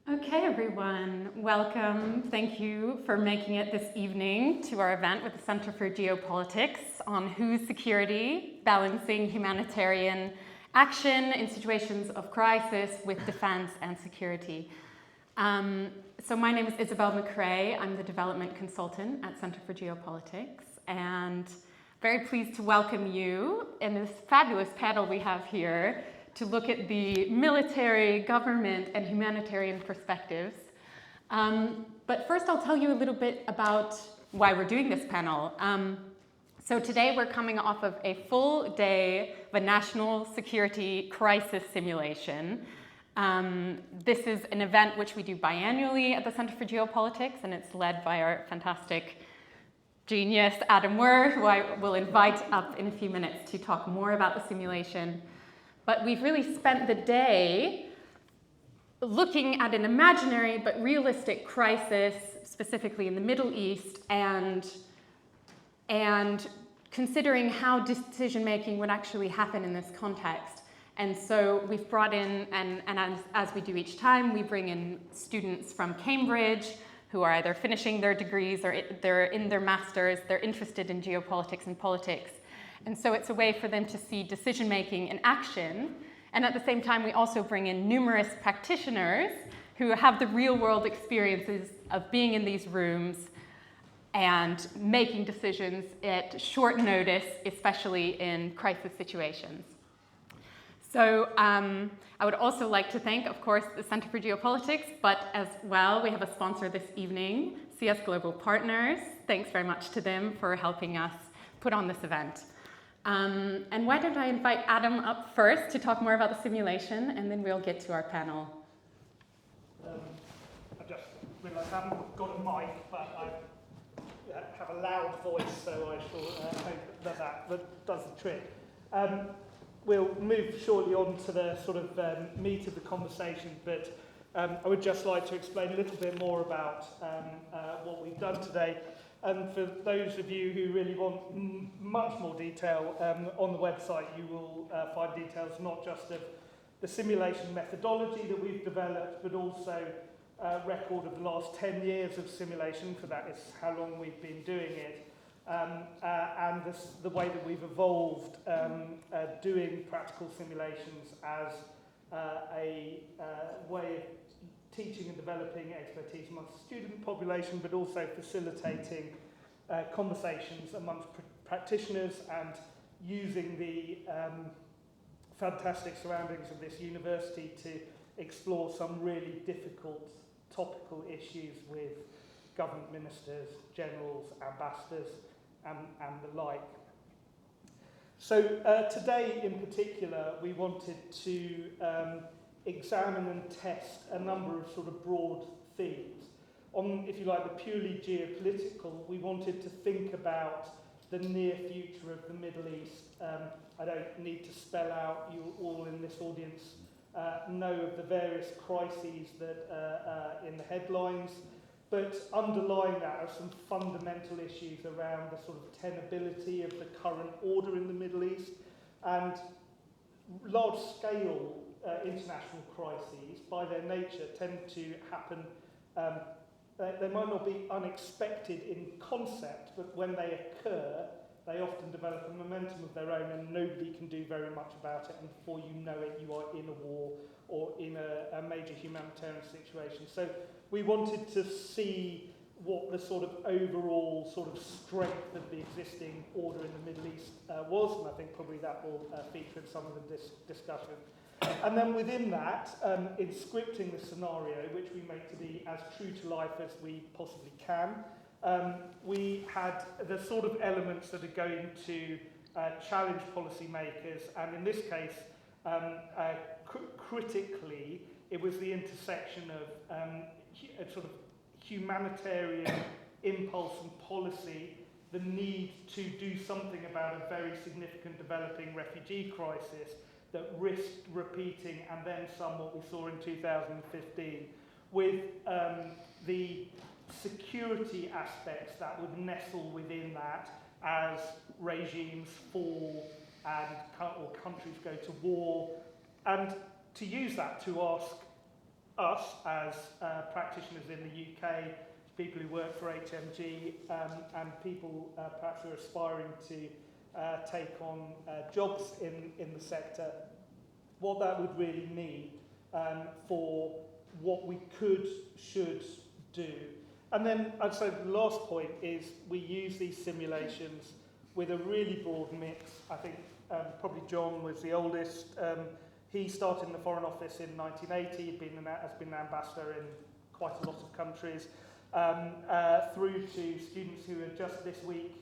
Okay, everyone, welcome. Thank you for making it this evening to our event with the Center for Geopolitics on whose security, balancing humanitarian action in situations of crisis with defense and security. So my name is Isabel McRae. I'm the development consultant at Center for Geopolitics, and very pleased to welcome you in this fabulous panel we have here to look at the military, government, and humanitarian perspectives. But first I'll tell you a little bit about why we're doing this panel. So today we're coming off of a full day of a national security crisis simulation. This is an event which we do biannually at the Center for Geopolitics, and it's led by our fantastic genius, Adam Werr, who I will invite up in a few minutes to talk more about the simulation. But we've really spent the day looking at an imaginary but realistic crisis, specifically in the Middle East, and considering how decision-making would actually happen in this context. And so we've brought in, and as we do each time, we bring in students from Cambridge who are either finishing their degrees or they're in their masters, they're interested in geopolitics and politics. And so it's a way for them to see decision-making in action. And at the same time, we also bring in numerous practitioners who have the real-world experiences of being in these rooms and making decisions at short notice, especially in crisis situations. So I would also like to thank, of course, the Center for Geopolitics, but as well, we have a sponsor this evening, CS Global Partners. Thanks very much to them for helping us put on this event. And why don't I invite Adam up first to talk more about the simulation, and then we'll get to our panel. I just realised I haven't got a mic, but I have a loud voice, so I shall hope that does the trick. We'll move shortly on to the sort of meat of the conversation, but I would just like to explain a little bit more about what we've done today. And for those of you who really want much more detail, on the website you will find details not just of the simulation methodology that we've developed, but also a record of the last 10 years of simulation, for that is how long we've been doing it, and the way that we've evolved doing practical simulations as a way of teaching and developing expertise amongst the student population, but also facilitating conversations amongst practitioners and using the fantastic surroundings of this university to explore some really difficult topical issues with government ministers, generals, ambassadors, and the like. So today in particular, we wanted to examine and test a number of sort of broad themes. On, if you like, the purely geopolitical, we wanted to think about the near future of the Middle East. I don't need to spell out, you all in this audience know of the various crises that in the headlines, but underlying that are some fundamental issues around the sort of tenability of the current order in the Middle East, and large-scale international crises, by their nature, tend to happen. They might not be unexpected in concept, but when they occur, they often develop a momentum of their own, and nobody can do very much about it. And before you know it, you are in a war or in a major humanitarian situation. So we wanted to see what the sort of overall sort of strength of the existing order in the Middle East was, and I think probably that will feature in some of the discussion. And then within that, in scripting the scenario, which we make to be as true to life as we possibly can, we had the sort of elements that are going to challenge policymakers, and in this case, critically, it was the intersection of a sort of humanitarian impulse and policy, the need to do something about a very significant developing refugee crisis that risked repeating, and then some what we saw in 2015, with the security aspects that would nestle within that as regimes fall or countries go to war, and to use that to ask us as practitioners in the UK, people who work for HMG, and people perhaps who are aspiring to take on jobs in the sector, what that would really mean for what we should do. And then I'd say the last point is we use these simulations with a really broad mix. I think probably John was the oldest. He started in the Foreign Office in 1980, has been an ambassador in quite a lot of countries, through to students who are just this week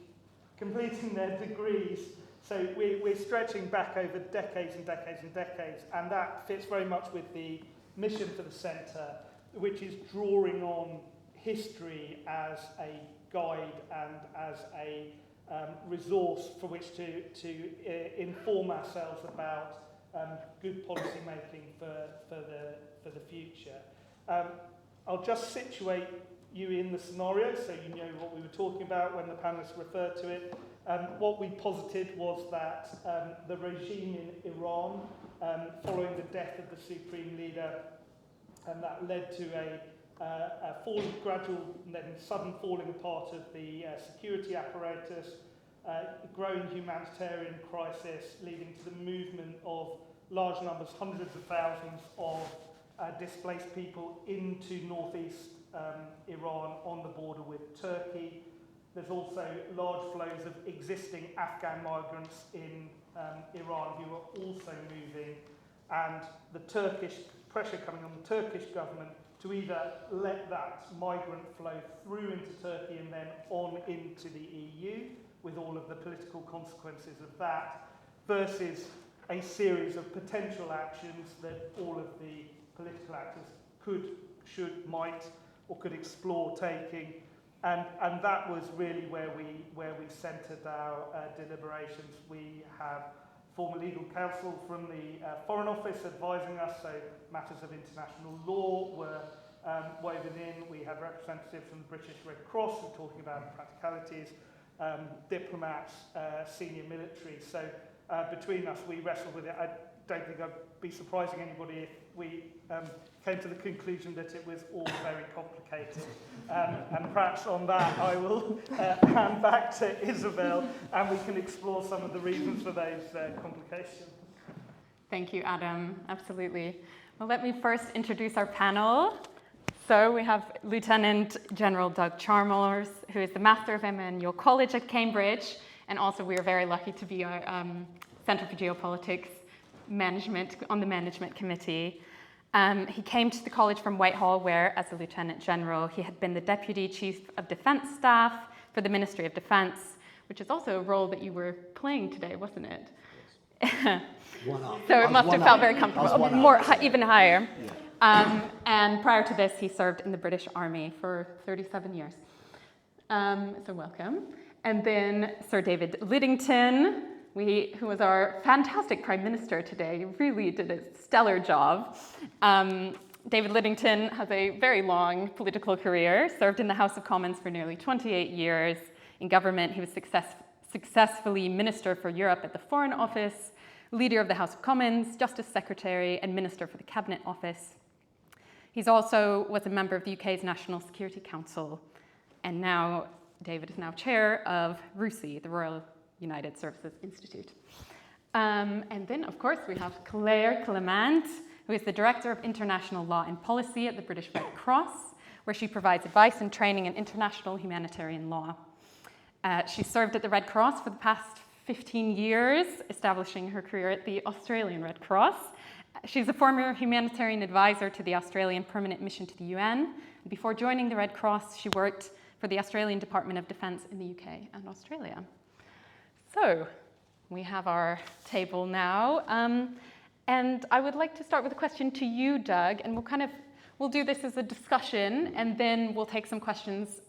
completing their degrees. So we're stretching back over decades and decades and decades, and that fits very much with the mission for the centre, which is drawing on history as a guide and as a resource for which to inform ourselves about good policy making for the future. I'll just situate you in the scenario so you know what we were talking about when the panelists referred to it. What we posited was that the regime in Iran, following the death of the supreme leader, and that led to a gradual and then sudden falling apart of the security apparatus, growing humanitarian crisis, leading to the movement of large numbers, hundreds of thousands of displaced people into northeast Iran on the border with Turkey. There's also large flows of existing Afghan migrants in Iran who are also moving, and the Turkish pressure coming on the Turkish government to either let that migrant flow through into Turkey and then on into the EU, with all of the political consequences of that, versus a series of potential actions that all of the political actors could, should, might, or could explore taking. And that was really where we centred our deliberations. We have former legal counsel from the Foreign Office advising us, so matters of international law were woven in. We had representatives from the British Red Cross who were talking about practicalities, diplomats, senior military. So between us, we wrestled with it. I don't think I'd be surprising anybody if we came to the conclusion that it was all very complicated. And perhaps on that, I will hand back to Isabel, and we can explore some of the reasons for those complications. Thank you, Adam. Absolutely. Well, let me first introduce our panel. So we have Lieutenant General Doug Chalmers, who is the Master of Emmanuel College at Cambridge, and also we are very lucky to be our Centre for Geopolitics management on the management committee. He came to the college from Whitehall, where, as a Lieutenant General, he had been the Deputy Chief of Defence Staff for the Ministry of Defence, which is also a role that you were playing today, wasn't it? Yes. So it must have felt very comfortable, even higher. Yeah. And prior to this, he served in the British Army for 37 years. So welcome. And then Sir David Lidington, who was our fantastic Prime Minister today. He really did a stellar job. David Lidington has a very long political career, served in the House of Commons for nearly 28 years. In government, he was successfully Minister for Europe at the Foreign Office, Leader of the House of Commons, Justice Secretary, and Minister for the Cabinet Office. He also was a member of the UK's National Security Council, and now David is now chair of RUSI, the Royal United Services Institute. And then, of course, we have Claire Clement, who is the Director of International Law and Policy at the British Red Cross, where she provides advice and training in international humanitarian law. She served at the Red Cross for the past 15 years, establishing her career at the Australian Red Cross. She's a former humanitarian advisor to the Australian Permanent Mission to the UN. Before joining the Red Cross, she worked for the Australian Department of Defence in the UK and Australia. So we have our table now. And I would like to start with a question to you, Doug, and we'll do this as a discussion, and then we'll take some questions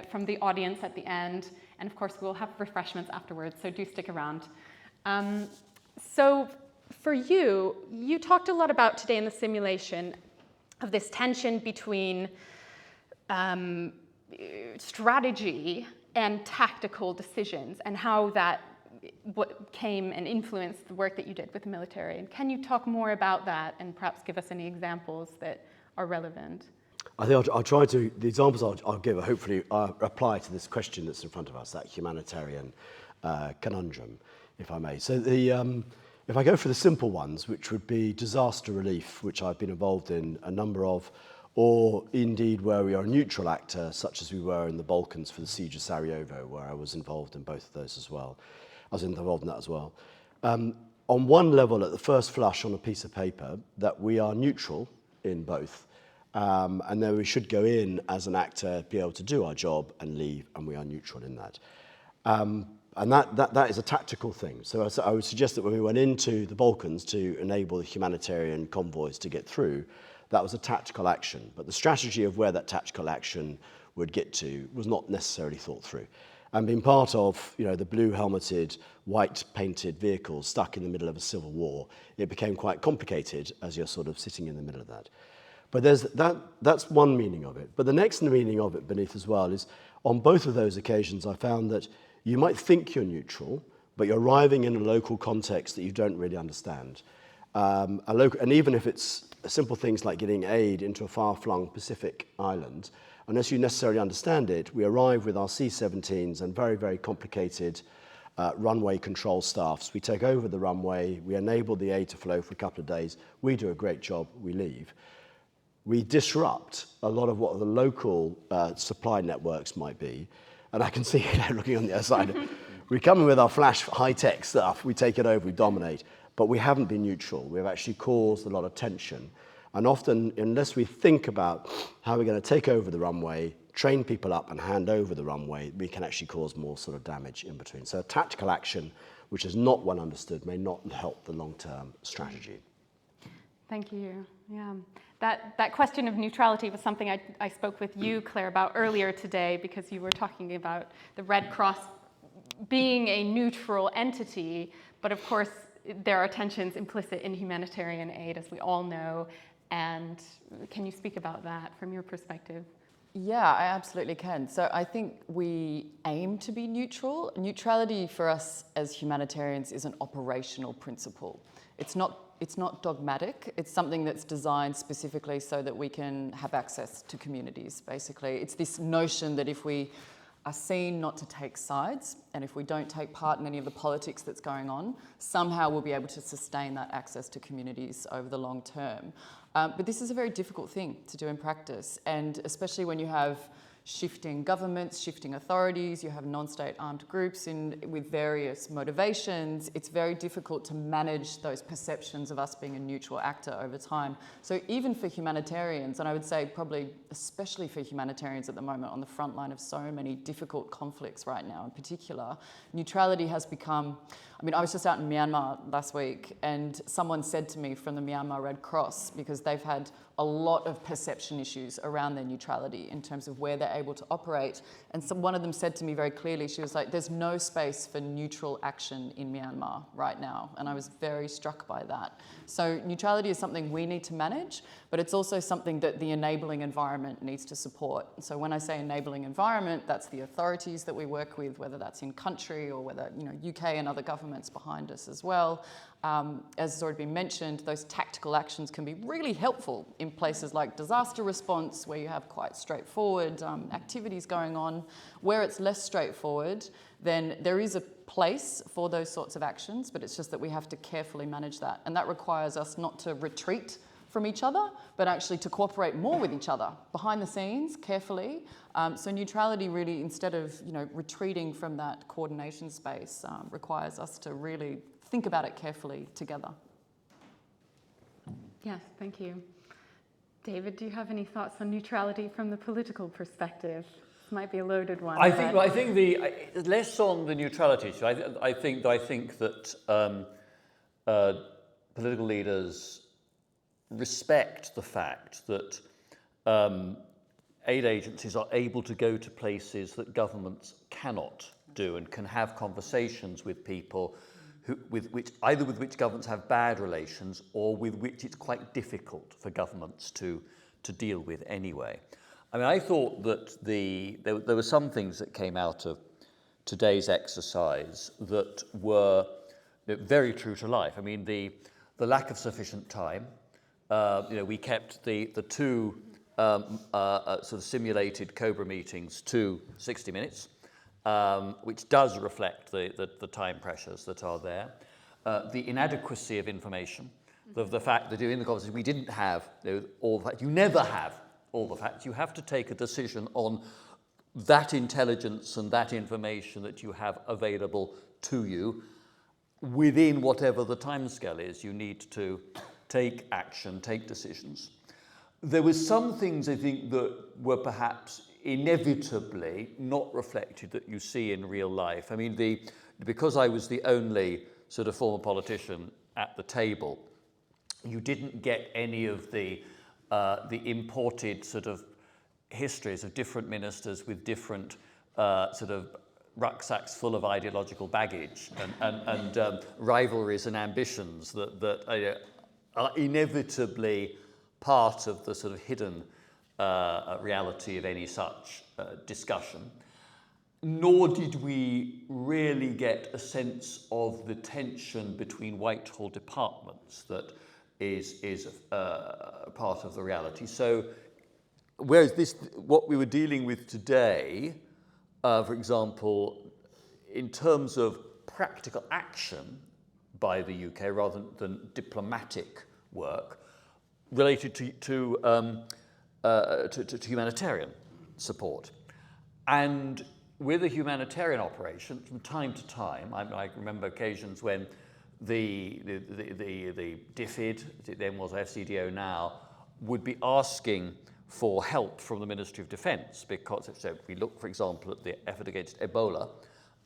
from the audience at the end. And of course, we'll have refreshments afterwards, so do stick around. So for you, you talked a lot about today in the simulation of this tension between strategy and tactical decisions, and how that what came and influenced the work that you did with the military. And can you talk more about that and perhaps give us any examples that are relevant? I think I'll try to, the examples I'll give hopefully apply to this question that's in front of us, that humanitarian conundrum, if I may. So if I go for the simple ones, which would be disaster relief, which I've been involved in a number of, or indeed where we are a neutral actor, such as we were in the Balkans for the siege of Sarajevo, where I was involved in both of those as well. I was involved in that as well. On one level, at the first flush on a piece of paper, that we are neutral in both, and then we should go in as an actor, be able to do our job and leave, and we are neutral in that. And that is a tactical thing. So I would suggest that when we went into the Balkans to enable the humanitarian convoys to get through, that was a tactical action. But the strategy of where that tactical action would get to was not necessarily thought through. And being part of, the blue-helmeted, white-painted vehicles stuck in the middle of a civil war, it became quite complicated as you're sort of sitting in the middle of that. But that's one meaning of it. But the next meaning of it beneath as well is, on both of those occasions, I found that you might think you're neutral, but you're arriving in a local context that you don't really understand. And even if it's simple things like getting aid into a far-flung Pacific island, unless you necessarily understand it, we arrive with our C-17s and very, very complicated runway control staffs. We take over the runway, we enable the aid to flow for a couple of days, we do a great job, we leave. We disrupt a lot of what the local supply networks might be. And I can see, looking on the other side, we come in with our flash high-tech stuff, we take it over, we dominate, but we haven't been neutral. We've actually caused a lot of tension. And often, unless we think about how we're going to take over the runway, train people up and hand over the runway, we can actually cause more sort of damage in between. So a tactical action, which is not well understood, may not help the long-term strategy. Thank you. Yeah. That question of neutrality was something I spoke with you, Claire, about earlier today, because you were talking about the Red Cross being a neutral entity, but of course there are tensions implicit in humanitarian aid, as we all know. And can you speak about that from your perspective? Yeah, I absolutely can. So I think we aim to be neutral. Neutrality for us as humanitarians is an operational principle. It's not dogmatic. It's something that's designed specifically so that we can have access to communities, basically. It's this notion that if we are seen not to take sides, and if we don't take part in any of the politics that's going on, somehow we'll be able to sustain that access to communities over the long term. But this is a very difficult thing to do in practice, and especially when you have shifting governments, shifting authorities, you have non-state armed groups with various motivations. It's very difficult to manage those perceptions of us being a neutral actor over time. So even for humanitarians, and I would say probably especially for humanitarians at the moment on the front line of so many difficult conflicts right now in particular, neutrality has become, I was just out in Myanmar last week, and someone said to me from the Myanmar Red Cross, because they've had a lot of perception issues around their neutrality in terms of where they're able to operate. And so one of them said to me very clearly, she was like, there's no space for neutral action in Myanmar right now. And I was very struck by that. So neutrality is something we need to manage, but it's also something that the enabling environment needs to support. So when I say enabling environment, that's the authorities that we work with, whether that's in country or whether, UK and other governments behind us as well. As has already been mentioned, those tactical actions can be really helpful in places like disaster response, where you have quite straightforward activities going on. Where it's less straightforward, then there is a place for those sorts of actions, but it's just that we have to carefully manage that. And that requires us not to retreat from each other, but actually to cooperate more with each other behind the scenes, carefully. So neutrality really, instead of retreating from that coordination space, requires us to really think about it carefully together. Yes, thank you. David, do you have any thoughts on neutrality from the political perspective? This might be a loaded one. I think less on the neutrality issue. I think that political leaders respect the fact that aid agencies are able to go to places that governments cannot do, and can have conversations with people with which governments have bad relations, or with which it's quite difficult for governments to deal with anyway. I thought that there were some things that came out of today's exercise that were very true to life. The lack of sufficient time we kept the two sort of simulated Cobra meetings to 60 minutes, which does reflect the time pressures that are there. The inadequacy of information, the fact that in the conversation we didn't have all the facts. You never have all the facts. You have to take a decision on that intelligence and that information that you have available to you within whatever the timescale is. You need to take action, take decisions. There were some things, I think, that were perhaps inevitably not reflected that you see in real life. I mean, because I was the only sort of former politician at the table, you didn't get any of the imported sort of histories of different ministers with different sort of rucksacks full of ideological baggage and rivalries and ambitions that are inevitably part of the sort of hidden reality of any such discussion. Nor did we really get a sense of the tension between Whitehall departments that is part of the reality. So, whereas what we were dealing with today, for example, in terms of practical action by the UK rather than diplomatic work, related to humanitarian support. And with a humanitarian operation, from time to time, I remember occasions when the DFID, it then was FCDO now, would be asking for help from the Ministry of Defence, because so we look, for example, at the effort against Ebola,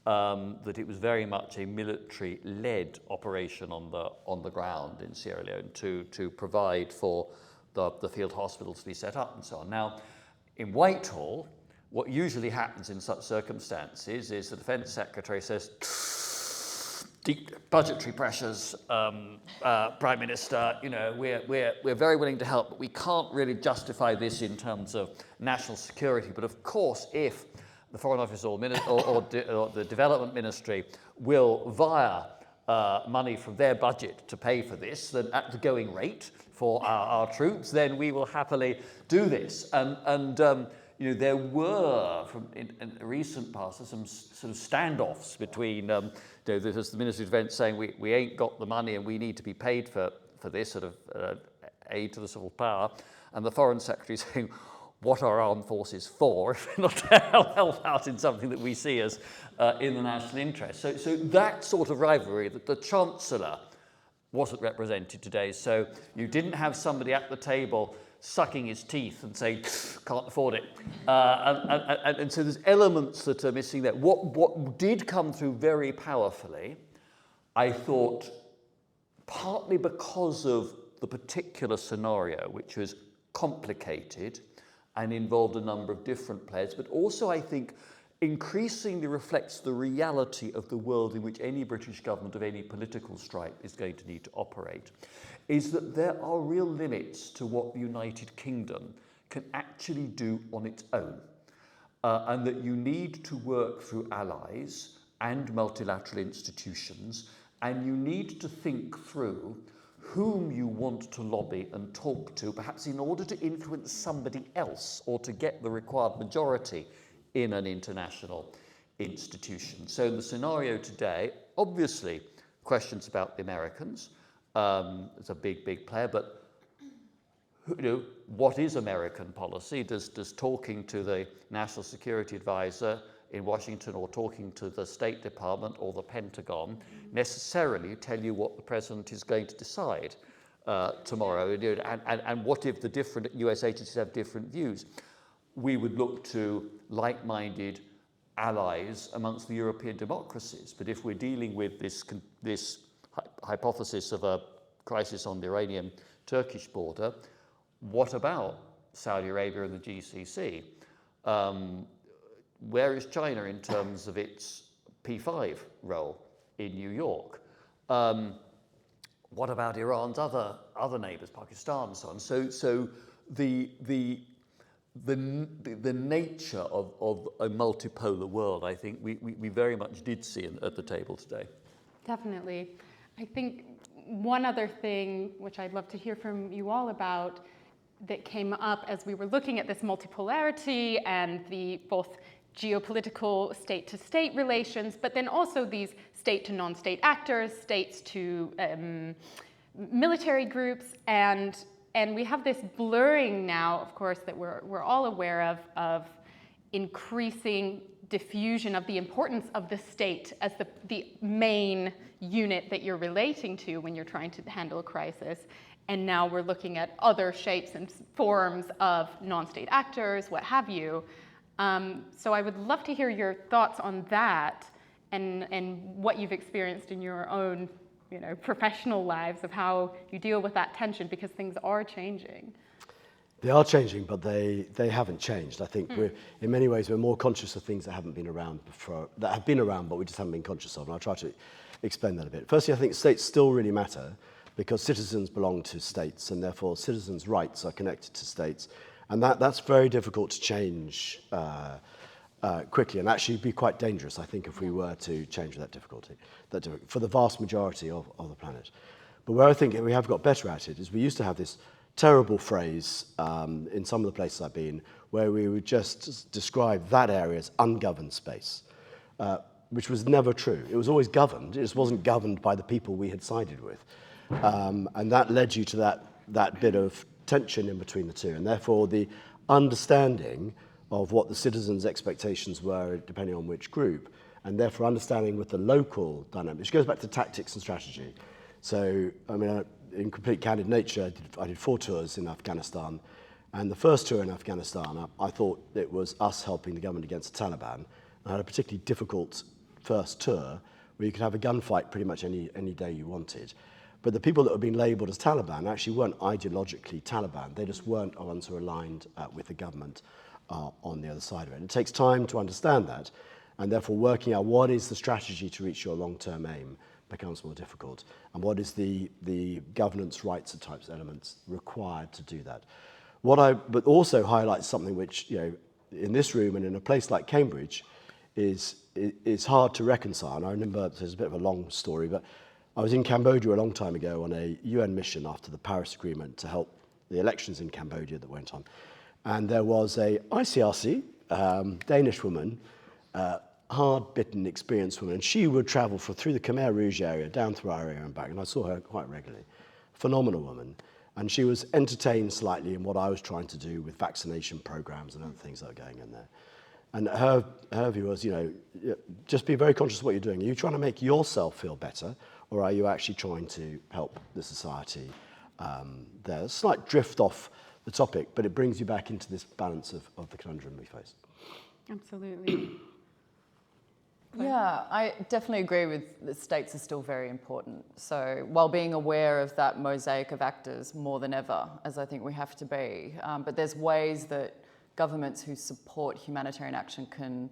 that it was very much a military-led operation on the ground in Sierra Leone to provide for the field hospitals to be set up and so on. Now, in Whitehall, what usually happens in such circumstances is the Defence Secretary says, deep budgetary pressures, Prime Minister, we're very willing to help, but we can't really justify this in terms of national security. But of course, if the Foreign Office or the Development Ministry will, via money from their budget to pay for this, then at the going rate for our troops, then we will happily do this. And there were, in the recent past, some sort of standoffs between there's the Ministry of Defence saying we ain't got the money and we need to be paid for this sort of aid to the civil power, and the Foreign Secretary saying, what are armed forces for if not to help out in something that we see as in the national interest? So that sort of rivalry, that the Chancellor wasn't represented today. So you didn't have somebody at the table sucking his teeth and saying, can't afford it. And so there's elements that are missing there. What did come through very powerfully, I thought, partly because of the particular scenario, which was complicated and involved a number of different players, but also I think increasingly reflects the reality of the world in which any British government of any political stripe is going to need to operate, is that there are real limits to what the United Kingdom can actually do on its own, and that you need to work through allies and multilateral institutions, and you need to think through whom you want to lobby and talk to, perhaps in order to influence somebody else or to get the required majority in an international institution. So in the scenario today, obviously questions about the Americans. It's a big player, but what is American policy? Does talking to the National Security Advisor in Washington or talking to the State Department or the Pentagon necessarily tell you what the President is going to decide tomorrow? And what if the different US agencies have different views? We would look to like-minded allies amongst the European democracies. But if we're dealing with this hypothesis of a crisis on the Iranian-Turkish border, what about Saudi Arabia and the GCC? Where is China in terms of its P5 role in New York? What about Iran's other neighbours, Pakistan and so on? So the nature of a multipolar world, I think we very much did see at the table today. Definitely. I think one other thing, which I'd love to hear from you all about, that came up as we were looking at this multipolarity and the both geopolitical state-to-state relations, but then also these state to non-state actors, states to military groups, and we have this blurring now, of course, that we're all aware of increasing diffusion of the importance of the state as the main unit that you're relating to when you're trying to handle a crisis. And now we're looking at other shapes and forms of non-state actors, what have you. So I would love to hear your thoughts on that and what you've experienced in your own, professional lives of how you deal with that tension, because things are changing. They are changing, but they haven't changed. I think in many ways, we're more conscious of things that haven't been around before, that have been around, but we just haven't been conscious of. And I'll try to explain that a bit. Firstly, I think states still really matter because citizens belong to states, and therefore citizens' rights are connected to states. And that's very difficult to change quickly, and actually be quite dangerous, I think, if we were to change that difficulty, for the vast majority of the planet. But where I think we have got better at it is we used to have this terrible phrase in some of the places I've been where we would just describe that area as ungoverned space, which was never true. It was always governed, it just wasn't governed by the people we had sided with. And that led you to that bit of tension in between the two, and therefore the understanding of what the citizens' expectations were depending on which group, and therefore understanding with the local dynamic, which goes back to tactics and strategy. So, I mean, in complete candid nature, I did 4 tours in Afghanistan, and the first tour in Afghanistan, I thought it was us helping the government against the Taliban. I had a particularly difficult first tour where you could have a gunfight pretty much any day you wanted. But the people that were being labelled as Taliban actually weren't ideologically Taliban. They just weren't the ones who were aligned with the government on the other side of it. And it takes time to understand that, and therefore working out what is the strategy to reach your long-term aim becomes more difficult, and what is the governance rights and types of elements required to do that. But also highlights something which, in this room and in a place like Cambridge is hard to reconcile. And I remember, there's a bit of a long story, but I was in Cambodia a long time ago on a UN mission after the Paris Agreement to help the elections in Cambodia that went on. And there was a ICRC, Danish woman, hard-bitten, experienced woman, and she would travel through the Khmer Rouge area, down through our area and back, and I saw her quite regularly. Phenomenal woman. And she was entertained slightly in what I was trying to do with vaccination programs and other things that are going in there. And her view was, just be very conscious of what you're doing. Are you trying to make yourself feel better, or are you actually trying to help the society there? A slight drift off the topic, but it brings you back into this balance of the conundrum we face. Absolutely. Yeah, I definitely agree with the states are still very important. So while being aware of that mosaic of actors more than ever, as I think we have to be, but there's ways that governments who support humanitarian action can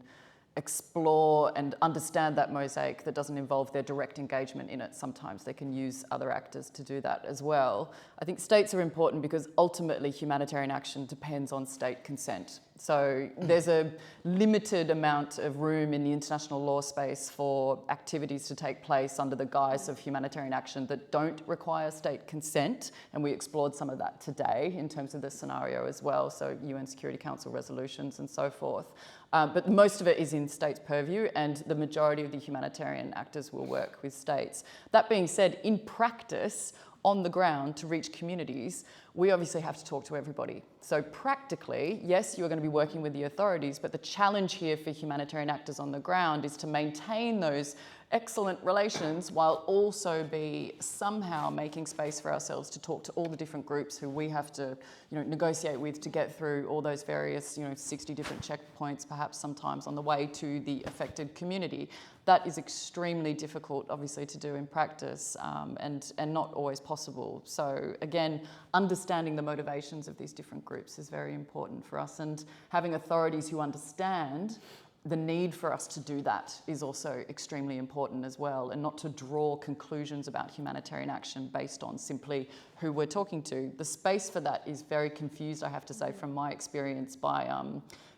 explore and understand that mosaic that doesn't involve their direct engagement in it. Sometimes they can use other actors to do that as well. I think states are important because ultimately humanitarian action depends on state consent. So there's a limited amount of room in the international law space for activities to take place under the guise of humanitarian action that don't require state consent. And we explored some of that today in terms of the scenario as well. So UN Security Council resolutions and so forth. But most of it is in states' purview, and the majority of the humanitarian actors will work with states. That being said, in practice, on the ground, to reach communities, we obviously have to talk to everybody. So practically, yes, you're going to be working with the authorities, but the challenge here for humanitarian actors on the ground is to maintain those excellent relations while also be somehow making space for ourselves to talk to all the different groups who we have to, negotiate with to get through all those various, 60 different checkpoints, perhaps sometimes on the way to the affected community. That is extremely difficult, obviously, to do in practice and not always possible. So again, understanding the motivations of these different groups is very important for us, and having authorities who understand the need for us to do that is also extremely important as well, and not to draw conclusions about humanitarian action based on simply who we're talking to. The space for that is very confused, I have to say, from my experience by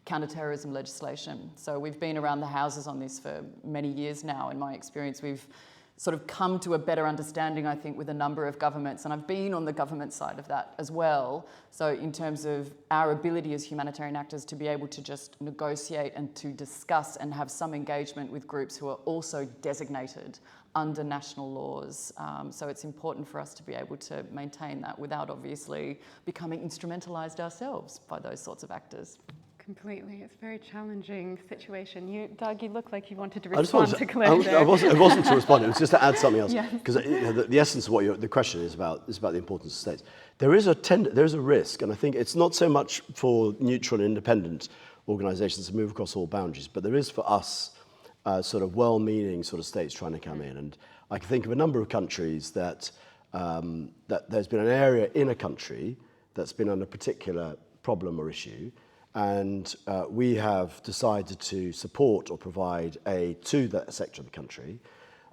counterterrorism legislation. So we've been around the houses on this for many years now. In my experience, we've sort of come to a better understanding, I think, with a number of governments, and I've been on the government side of that as well. So in terms of our ability as humanitarian actors to be able to just negotiate and to discuss and have some engagement with groups who are also designated under national laws. So it's important for us to be able to maintain that without obviously becoming instrumentalised ourselves by those sorts of actors. Completely. It's a very challenging situation. Doug, you look like you wanted to I just respond wanted to Claire there. it wasn't to respond, it was just to add something else. Yes. Because the essence of what the question is about the importance of states. There is a risk, and I think it's not so much for neutral and independent organisations to move across all boundaries, but there is for us sort of well-meaning sort of states trying to come in. And I can think of a number of countries that there's been an area in a country that's been under particular problem or issue, and we have decided to support or provide aid to that sector of the country,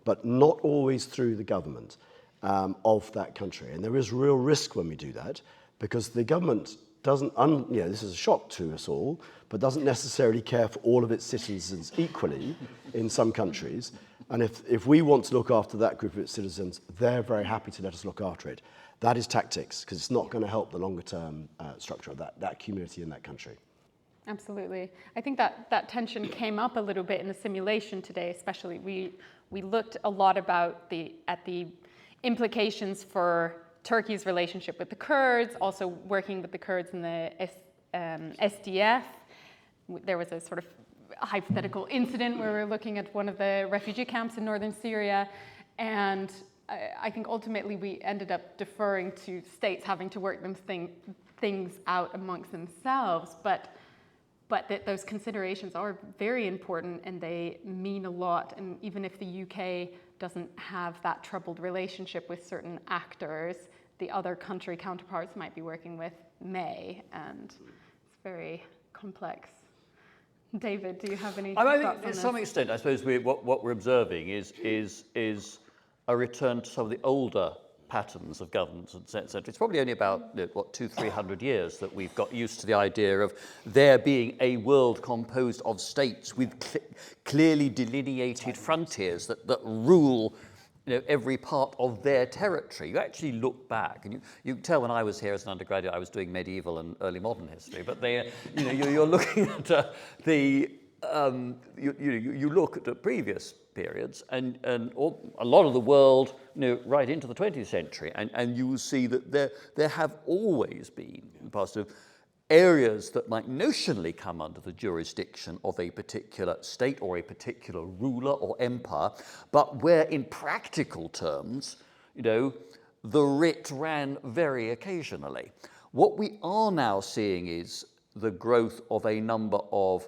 but not always through the government of that country. And there is real risk when we do that, because the government doesn't, this is a shock to us all, but doesn't necessarily care for all of its citizens equally in some countries. And if we want to look after that group of its citizens, they're very happy to let us look after it. That is tactics, because it's not going to help the longer term structure of that community in that country. Absolutely. I think that tension came up a little bit in the simulation today, especially. We looked a lot at the implications for Turkey's relationship with the Kurds, also working with the Kurds in the SDF. There was a sort of hypothetical incident where we were looking at one of the refugee camps in northern Syria, and I think ultimately we ended up deferring to states having to work things out amongst themselves, but that those considerations are very important and they mean a lot. And even if the UK doesn't have that troubled relationship with certain actors, the other country counterparts might be working with may, and it's very complex. David, do you have any thoughts on think to this? some extent, I suppose what we're observing is a return to some of the older patterns of governance, etc. It's probably only about 200-300 years that we've got used to the idea of there being a world composed of states with clearly delineated frontiers that rule every part of their territory. You actually look back, and you can tell when I was here as an undergraduate, I was doing medieval and early modern history. But you're looking at you look at the previous periods, and a lot of the world, right into the 20th century, and you will see that there have always been in the past areas that might notionally come under the jurisdiction of a particular state or a particular ruler or empire, but where in practical terms, the writ ran very occasionally. What we are now seeing is the growth of a number of,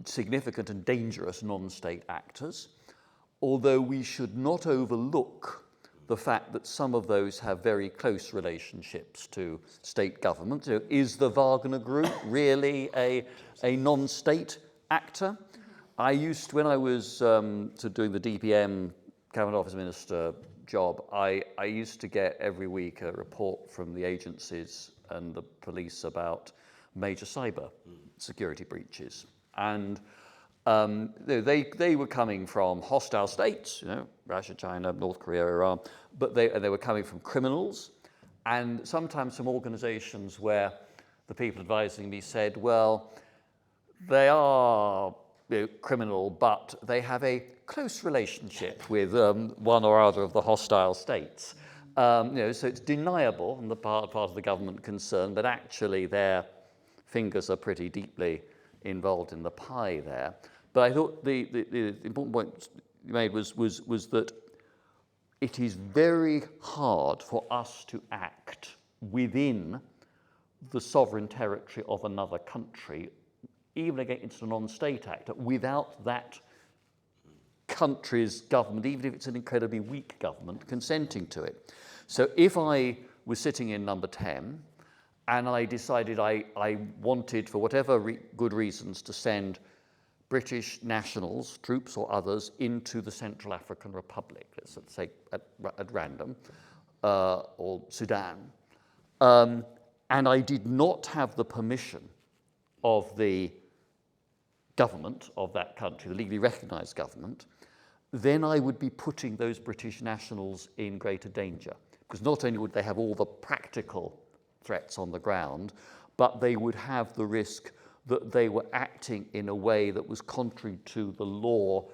significant and dangerous non-state actors, although we should not overlook the fact that some of those have very close relationships to state government. Is the Wagner Group really a non-state actor? When I was doing the DPM, Cabinet Office Minister job, I used to get every week a report from the agencies and the police about major cyber security breaches. And they were coming from hostile states, Russia, China, North Korea, Iran, but they were coming from criminals, and sometimes from organizations where the people advising me said, well, they are criminal, but they have a close relationship with one or other of the hostile states. So it's deniable on the part of the government concerned, but actually their fingers are pretty deeply involved in the pie there. But I thought the important point you made was that it is very hard for us to act within the sovereign territory of another country, even against a non-state actor, without that country's government, even if it's an incredibly weak government, consenting to it. So if I was sitting in number 10 and I decided I wanted, for whatever good reasons, to send British nationals, troops or others, into the Central African Republic, let's say at random, or Sudan, and I did not have the permission of the government of that country, the legally recognized government, then I would be putting those British nationals in greater danger. Because not only would they have all the practical threats on the ground, but they would have the risk that they were acting in a way that was contrary to the law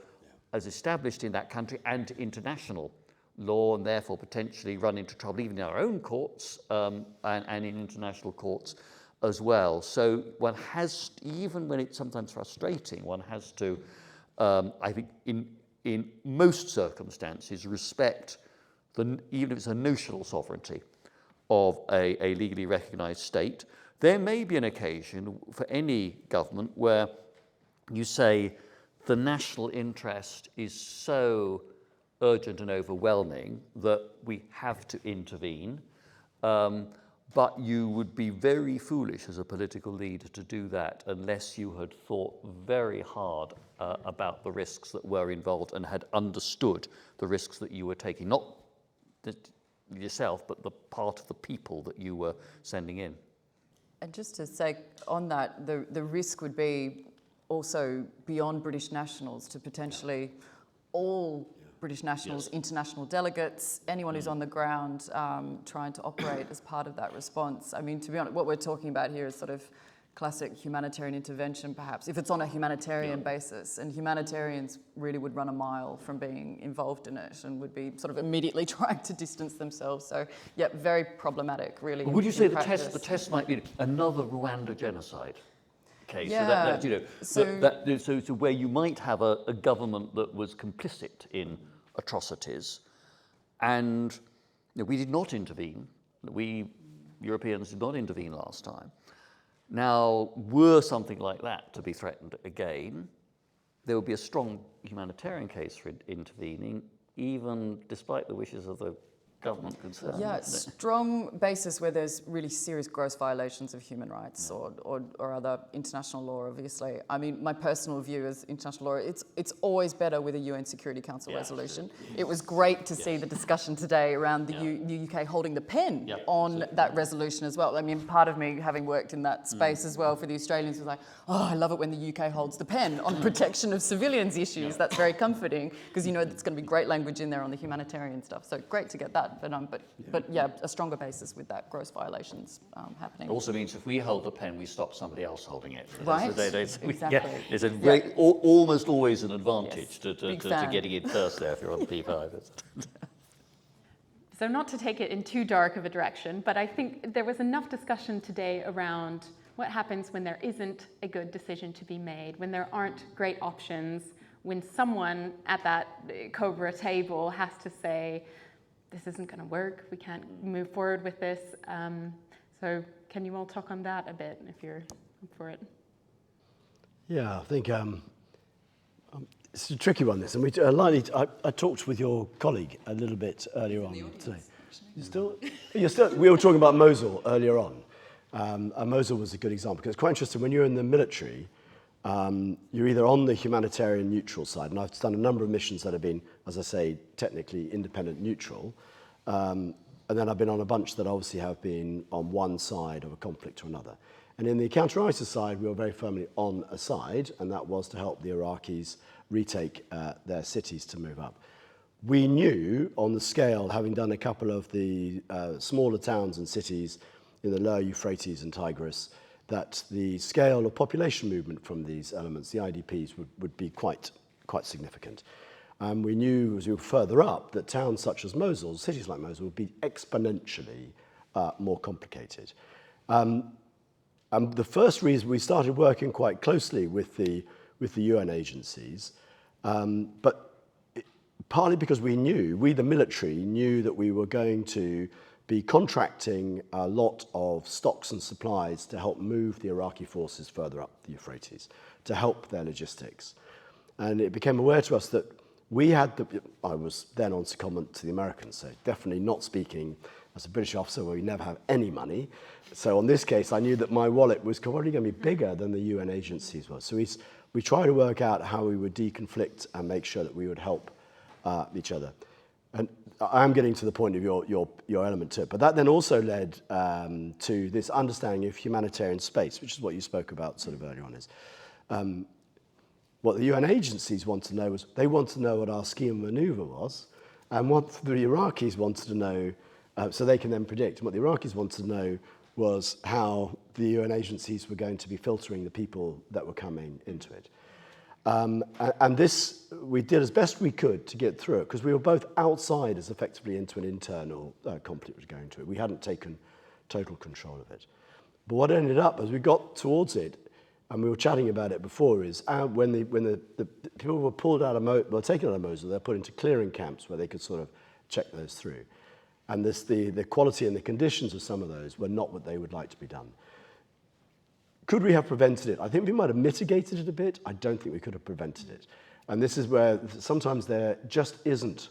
as established in that country and international law, and therefore potentially run into trouble even in our own courts and in international courts as well. So one has, even when it's sometimes frustrating, one has to, I think, in most circumstances, respect even if it's a notional sovereignty of a legally recognised state. There may be an occasion for any government where you say the national interest is so urgent and overwhelming that we have to intervene, but you would be very foolish as a political leader to do that unless you had thought very hard about the risks that were involved and had understood the risks that you were taking, not yourself, but the part of the people that you were sending in. And just to say on that, the risk would be also beyond British nationals to potentially all British nationals, international delegates, anyone who's on the ground trying to operate as part of that response. I mean, to be honest, what we're talking about here is sort of classic humanitarian intervention, perhaps, if it's on a humanitarian basis. And humanitarians really would run a mile from being involved in it and would be sort of immediately trying to distance themselves. So, yeah, very problematic, really. Would you say the test might be another Rwanda genocide case? Yeah. So where you might have a government that was complicit in atrocities, and we did not intervene. We Europeans did not intervene last time. Now, were something like that to be threatened again, there would be a strong humanitarian case for intervening, even despite the wishes of the government concerned. Yeah, strong basis where there's really serious gross violations of human rights or other international law, obviously. I mean, my personal view as international law, it's always better with a UN Security Council resolution. It was great to see the discussion today around the UK holding the pen on that resolution as well. I mean, part of me, having worked in that space as well for the Australians, was like, oh, I love it when the UK holds the pen on protection of civilians issues. That's very comforting because you know there's going to be great language in there on the humanitarian stuff. So great to get that. But yeah, a stronger basis with that gross violations happening. It also means if we hold the pen, we stop somebody else holding it. Right, exactly. Yeah, there's a great, almost always an advantage to getting in first there if you're on P5. So not to take it in too dark of a direction, but I think there was enough discussion today around what happens when there isn't a good decision to be made, when there aren't great options, when someone at that Cobra table has to say, this isn't going to work, we can't move forward with this. So can you all talk on that a bit if you're up for it? Yeah, I think it's a tricky one, this. And I talked with your colleague a little bit earlier on today. We were talking about Mosul earlier on. And Mosul was a good example, because it's quite interesting. When you're in the military, you're either on the humanitarian neutral side, and I've done a number of missions that have been, as I say, technically independent neutral, and then I've been on a bunch that obviously have been on one side of a conflict or another. And in the counter-ISIS side, we were very firmly on a side, and that was to help the Iraqis retake their cities to move up. We knew on the scale, having done a couple of the smaller towns and cities in the lower Euphrates and Tigris, that the scale of population movement from these elements, the IDPs, would be quite significant. We knew as we were further up that towns such as Mosul, cities like Mosul, would be exponentially more complicated. And the first reason we started working quite closely with the UN agencies, but partly because we the military knew that we were going to be contracting a lot of stocks and supplies to help move the Iraqi forces further up the Euphrates, to help their logistics. And it became aware to us that I was then on secondment to the Americans, so definitely not speaking as a British officer where we never have any money. So on this case, I knew that my wallet was probably going to be bigger than the UN agencies were. So we tried to work out how we would deconflict and make sure that we would help each other. And I am getting to the point of your element to it, but that then also led to this understanding of humanitarian space, which is what you spoke about sort of earlier on. What the UN agencies want to know is they want to know what our scheme of manoeuvre was, and what the Iraqis wanted to know, so they can then predict. And what the Iraqis wanted to know was how the UN agencies were going to be filtering the people that were coming into it. And this, we did as best we could to get through it, because we were both outsiders effectively into an internal conflict was going to it. We hadn't taken total control of it. But what ended up, as we got towards it, and we were chatting about it before, is when the people were pulled out of taken out of Mosul, they're put into clearing camps where they could sort of check those through. And the quality and the conditions of some of those were not what they would like to be done. Could we have prevented it? I think we might have mitigated it a bit. I don't think we could have prevented it. And this is where sometimes there just isn't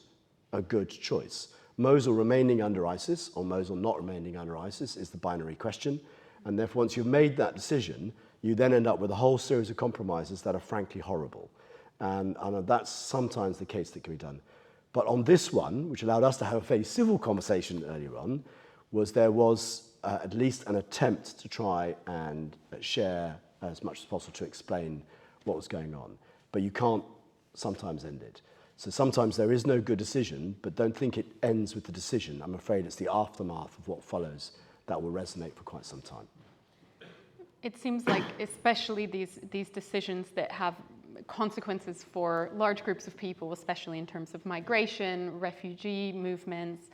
a good choice. Mosul remaining under ISIS or Mosul not remaining under ISIS is the binary question. And therefore, once you've made that decision, you then end up with a whole series of compromises that are frankly horrible. And that's sometimes the case that can be done. But on this one, which allowed us to have a fairly civil conversation earlier on, there was at least an attempt to try and share as much as possible to explain what was going on. But you can't sometimes end it. So sometimes there is no good decision, but don't think it ends with the decision. I'm afraid it's the aftermath of what follows that will resonate for quite some time. It seems like especially these decisions that have consequences for large groups of people, especially in terms of migration, refugee movements,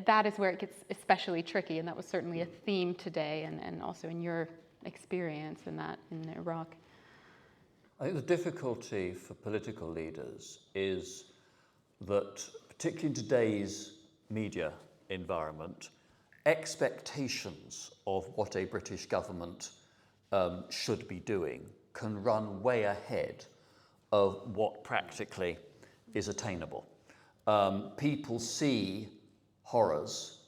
that is where it gets especially tricky, and that was certainly a theme today and also in your experience in Iraq. I think the difficulty for political leaders is that, particularly in today's media environment, expectations of what a British government should be doing can run way ahead of what practically is attainable. People see horrors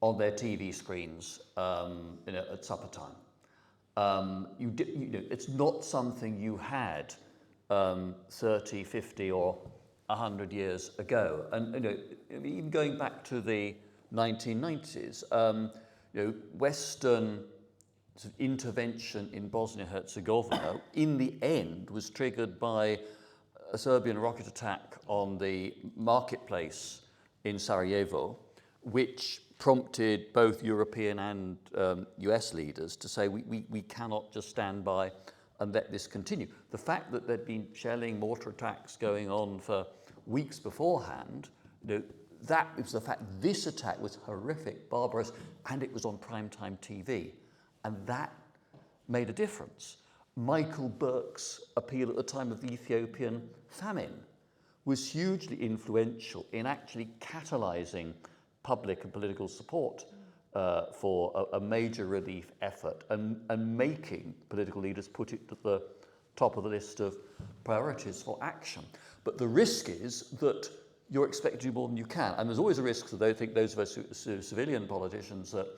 on their TV screens at supper time. It's not something you had 30, 50 or 100 years ago. And even going back to the 1990s, Western sort of intervention in Bosnia-Herzegovina in the end was triggered by a Serbian rocket attack on the marketplace in Sarajevo, which prompted both European and US leaders to say we cannot just stand by and let this continue. The fact that there'd been shelling, mortar attacks going on for weeks beforehand, that was the fact. This attack was horrific, barbarous, and it was on primetime TV. And that made a difference. Michael Burke's appeal at the time of the Ethiopian famine was hugely influential in actually catalysing public and political support for a major relief effort and making political leaders put it at the top of the list of priorities for action. But the risk is that you're expected to do more than you can. And there's always a risk that I think those of us civilian politicians that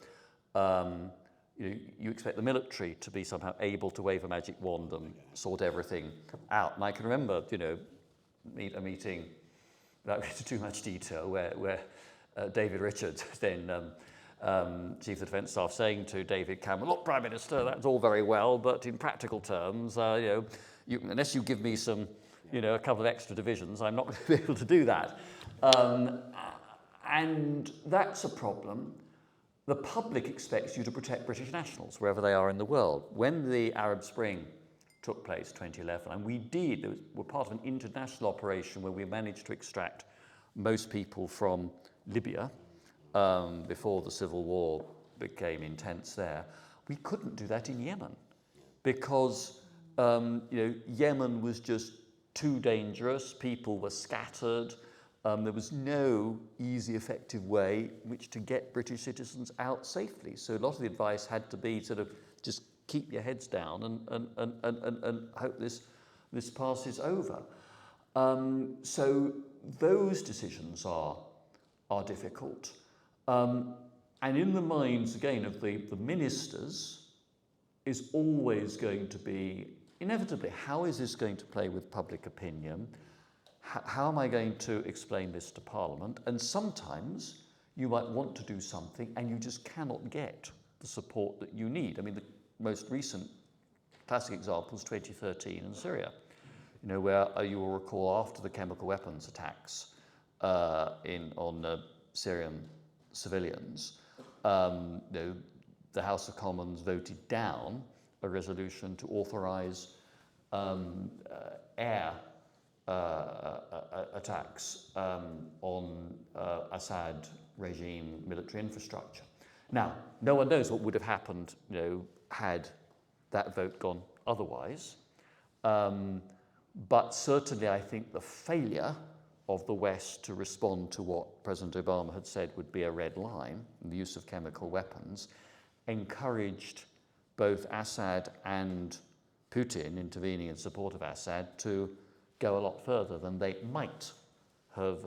you expect the military to be somehow able to wave a magic wand and sort everything out. And I can remember, a meeting, without going into too much detail, where David Richards, then Chief of the Defence Staff, saying to David Cameron, "Look, Prime Minister, that's all very well, but in practical terms, unless you give me some, a couple of extra divisions, I'm not going to be able to do that." And that's a problem. The public expects you to protect British nationals wherever they are in the world. When the Arab Spring took place, 2011, and we're part of an international operation where we managed to extract most people from Libya before the civil war became intense there. We couldn't do that in Yemen because Yemen was just too dangerous. People were scattered. There was no easy, effective way in which to get British citizens out safely. So a lot of the advice had to be sort of just keep your heads down and hope this passes over. So those decisions are difficult. And in the minds, again, of the ministers is always going to be, inevitably, how is this going to play with public opinion? How am I going to explain this to Parliament? And sometimes you might want to do something and you just cannot get the support that you need. I mean, the most recent classic example is 2013 in Syria. where you will recall after the chemical weapons attacks on Syrian civilians, the House of Commons voted down a resolution to authorise air attacks on Assad regime military infrastructure. Now, no one knows what would have happened, had that vote gone otherwise. But certainly, I think the failure of the West to respond to what President Obama had said would be a red line, the use of chemical weapons, encouraged both Assad and Putin, intervening in support of Assad, to go a lot further than they might have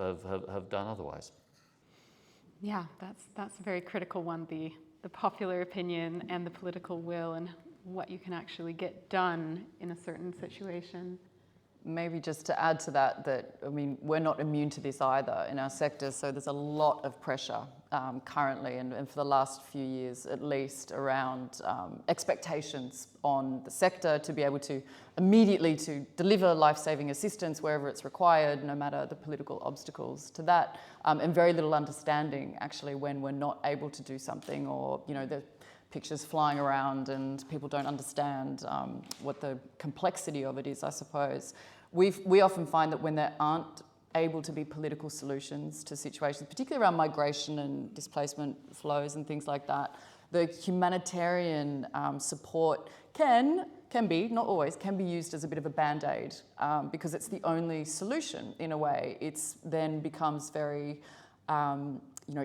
done otherwise. Yeah, that's a very critical one, the popular opinion and the political will and what you can actually get done in a certain situation. Maybe just to add to that, we're not immune to this either in our sector, so there's a lot of pressure currently and for the last few years at least around expectations on the sector to be able to immediately to deliver life-saving assistance wherever it's required, no matter the political obstacles to that, and very little understanding actually when we're not able to do something, or the pictures flying around and people don't understand what the complexity of it is, I suppose. We often find that when there aren't able to be political solutions to situations, particularly around migration and displacement flows and things like that, the humanitarian support can be, not always, can be used as a bit of a band-aid because it's the only solution in a way. It's then becomes very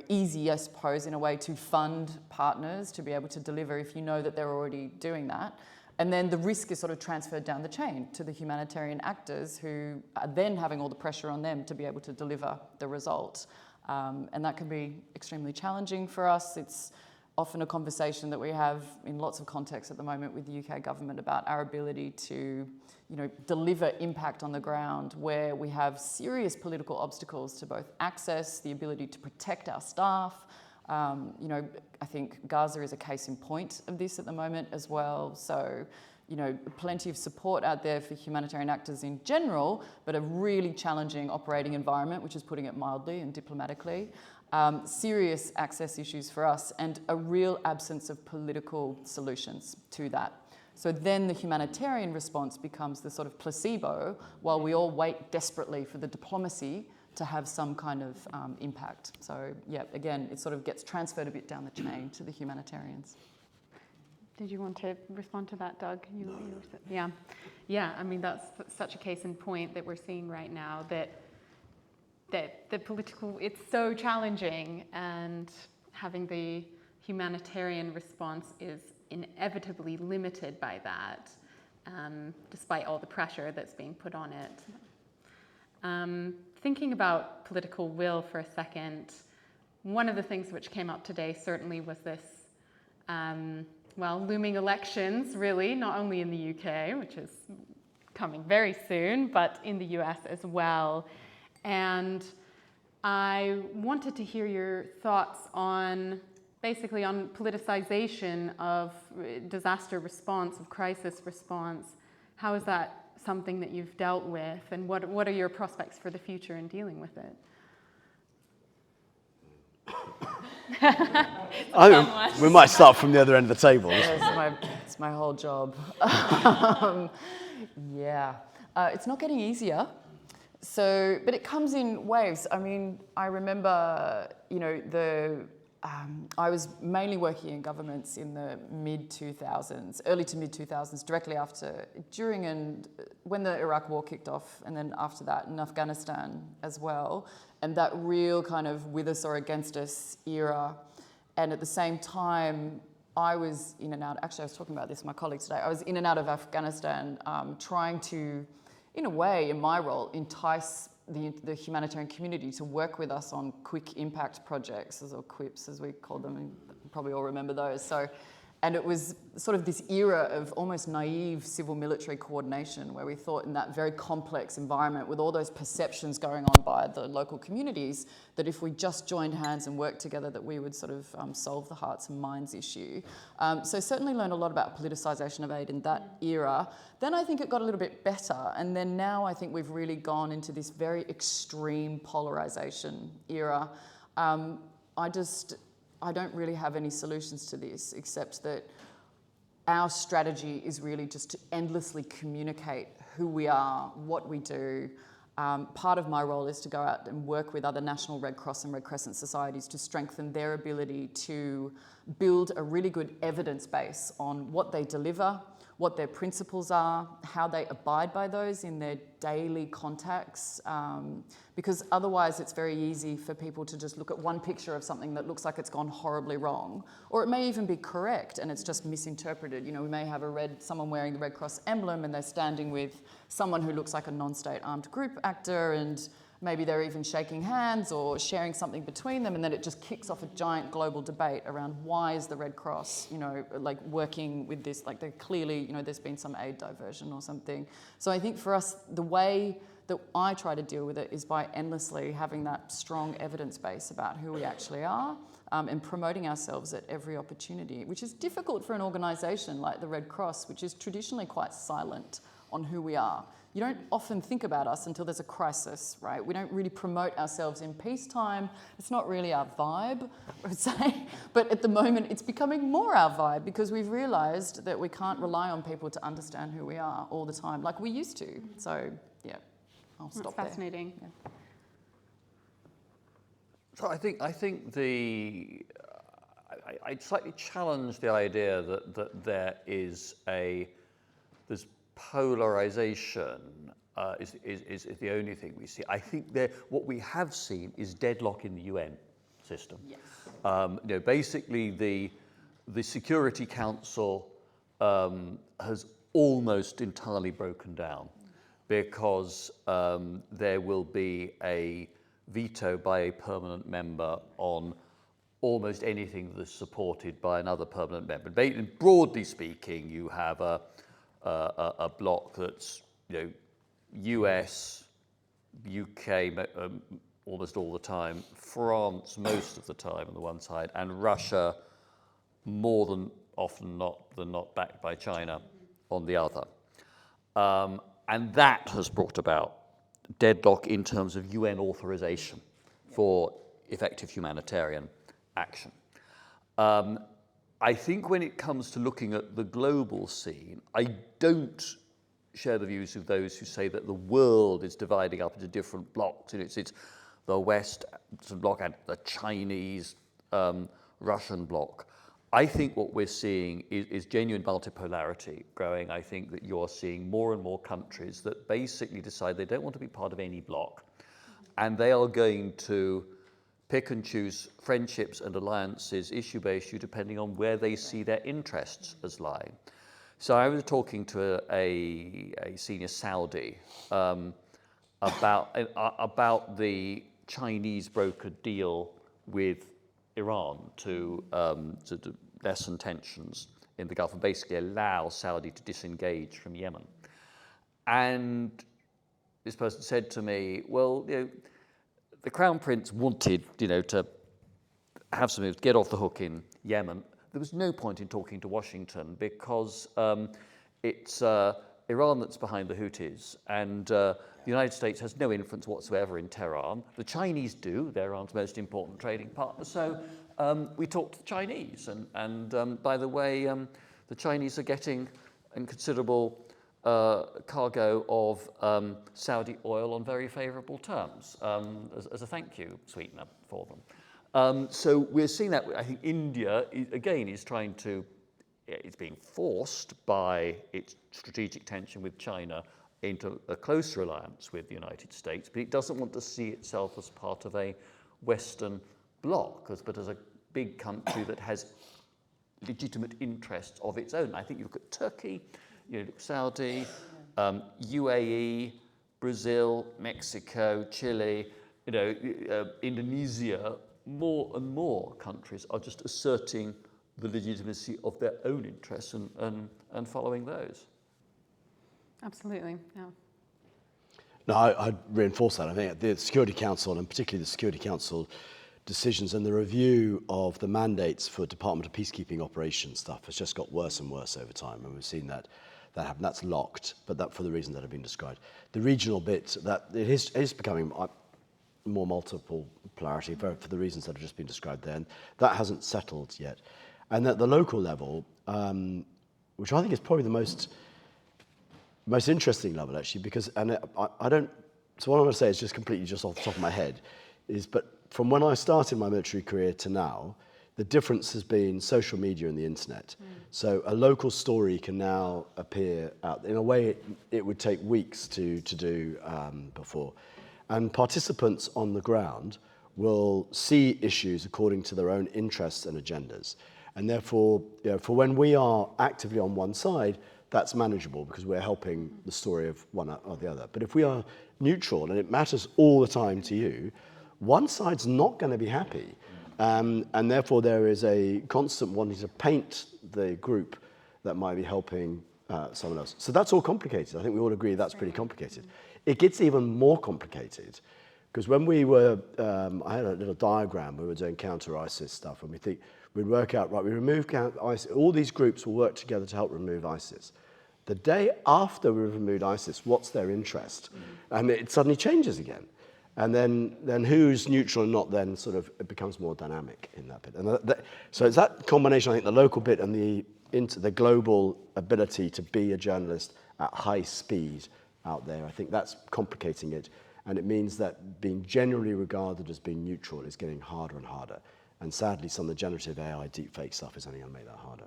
easy, I suppose, in a way to fund partners to be able to deliver if you know that they're already doing that. And then the risk is sort of transferred down the chain to the humanitarian actors who are then having all the pressure on them to be able to deliver the result. And that can be extremely challenging for us. It's often a conversation that we have in lots of contexts at the moment with the UK government about our ability to deliver impact on the ground where we have serious political obstacles to both access, the ability to protect our staff. I think Gaza is a case in point of this at the moment as well. So, plenty of support out there for humanitarian actors in general, but a really challenging operating environment, which is putting it mildly and diplomatically. Serious access issues for us and a real absence of political solutions to that. So then the humanitarian response becomes the sort of placebo while we all wait desperately for the diplomacy to have some kind of impact. So yeah, again, it sort of gets transferred a bit down the chain to the humanitarians. Did you want to respond to that, Doug? Yeah. I mean, that's such a case in point that we're seeing right now that the political, it's so challenging, and having the humanitarian response is inevitably limited by that, despite all the pressure that's being put on it. Thinking about political will for a second, one of the things which came up today certainly was this, looming elections, really, not only in the UK, which is coming very soon, but in the US as well. And I wanted to hear your thoughts on politicization of disaster response, of crisis response. How is that something that you've dealt with, and what are your prospects for the future in dealing with it? We might start from the other end of the table. It's my whole job. It's not getting easier. So, but it comes in waves. I mean, I remember, I was mainly working in governments in the mid-2000s, early to mid-2000s, directly after, during and when the Iraq war kicked off, and then after that in Afghanistan as well, and that real kind of with us or against us era. And at the same time, I was in and out, actually I was talking about this with my colleagues today, I was in and out of Afghanistan trying to, in a way, in my role, entice the humanitarian community to work with us on quick impact projects, or QIPs as we call them, and you probably all remember those. So, And it was sort of this era of almost naive civil-military coordination where we thought in that very complex environment with all those perceptions going on by the local communities that if we just joined hands and worked together that we would sort of solve the hearts and minds issue. So certainly learned a lot about politicisation of aid in that era. Then I think it got a little bit better, and then now I think we've really gone into this very extreme polarisation era. I don't really have any solutions to this except that our strategy is really just to endlessly communicate who we are, what we do. Part of my role is to go out and work with other national Red Cross and Red Crescent societies to strengthen their ability to build a really good evidence base on what they deliver, what their principles are, how they abide by those in their daily contacts, because otherwise it's very easy for people to just look at one picture of something that looks like it's gone horribly wrong, or it may even be correct and it's just misinterpreted. You know, we may have someone wearing the Red Cross emblem and they're standing with someone who looks like a non-state armed group actor, and maybe they're even shaking hands or sharing something between them, and then it just kicks off a giant global debate around why is the Red Cross, like working with this, like they're clearly, there's been some aid diversion or something. So I think for us, the way that I try to deal with it is by endlessly having that strong evidence base about who we actually are, and promoting ourselves at every opportunity, which is difficult for an organisation like the Red Cross, which is traditionally quite silent on who we are. You don't often think about us until there's a crisis, right? We don't really promote ourselves in peacetime. It's not really our vibe, I would say. But at the moment, it's becoming more our vibe because we've realised that we can't rely on people to understand who we are all the time like we used to. So, yeah, I'll stop there. That's fascinating. Yeah. So I think I'd slightly challenge the idea that there's polarization is the only thing we see. I think what we have seen is deadlock in the UN system. Yes. Basically the Security Council has almost entirely broken down because there will be a veto by a permanent member on almost anything that is supported by another permanent member. Broadly speaking, you have a bloc that's US, UK almost all the time, France most of the time on the one side, and Russia more than often than not backed by China on the other. And that has brought about deadlock in terms of UN authorization for effective humanitarian action. I think when it comes to looking at the global scene, I don't share the views of those who say that the world is dividing up into different blocks. It's the West bloc and the Chinese, Russian bloc. I think what we're seeing is genuine multipolarity growing. I think that you're seeing more and more countries that basically decide they don't want to be part of any bloc, and they are going to pick and choose friendships and alliances issue by issue depending on where they see their interests as lying. So I was talking to a senior Saudi about the Chinese brokered deal with Iran to lessen tensions in the Gulf and basically allow Saudi to disengage from Yemen. And this person said to me, well, the Crown Prince wanted, to have some moves, get off the hook in Yemen. There was no point in talking to Washington because it's Iran that's behind the Houthis, and the United States has no influence whatsoever in Tehran. The Chinese do; they're Iran's most important trading partner. So we talked to the Chinese, and by the way, the Chinese are getting a considerable cargo of Saudi oil on very favourable terms as a thank you sweetener for them. So we're seeing that. I think India, again, is trying to, it's being forced by its strategic tension with China into a closer alliance with the United States, but it doesn't want to see itself as part of a Western bloc, but as a big country that has legitimate interests of its own. I think you look at Turkey, Saudi, UAE, Brazil, Mexico, Chile, Indonesia, more and more countries are just asserting the legitimacy of their own interests and following those. Absolutely, yeah. No, I'd reinforce that. I think the Security Council, and particularly the Security Council decisions and the review of the mandates for Department of Peacekeeping operations stuff has just got worse and worse over time, and we've seen that happen. That's locked, but that for the reasons that have been described. The regional bit, that it is becoming more multiple polarity for the reasons that have just been described there, and that hasn't settled yet. And at the local level, which I think is probably the most interesting level, actually, because, and I don't, so what I'm going to say is just completely just off the top of my head, but from when I started my military career to now, the difference has been social media and the internet. So a local story can now appear out in a way it would take weeks to do before. And participants on the ground will see issues according to their own interests and agendas. And therefore, for when we are actively on one side, that's manageable because we're helping the story of one or the other. But if we are neutral and it matters all the time to you, one side's not going to be happy. And therefore there is a constant wanting to paint the group that might be helping someone else. So that's all complicated. I think we all agree that's pretty complicated. It gets even more complicated because when we were, I had a little diagram, we were doing counter-ISIS stuff, and we'd work out, right, we remove ISIS, all these groups will work together to help remove ISIS. The day after we've removed ISIS, what's their interest? And it suddenly changes again. And then who's neutral and not, then sort of it becomes more dynamic in that bit. And so it's that combination, I think, the local bit and the global ability to be a journalist at high speed out there. I think that's complicating it. And it means that being generally regarded as being neutral is getting harder and harder. And sadly, some of the generative AI deepfake stuff is only going to make that harder.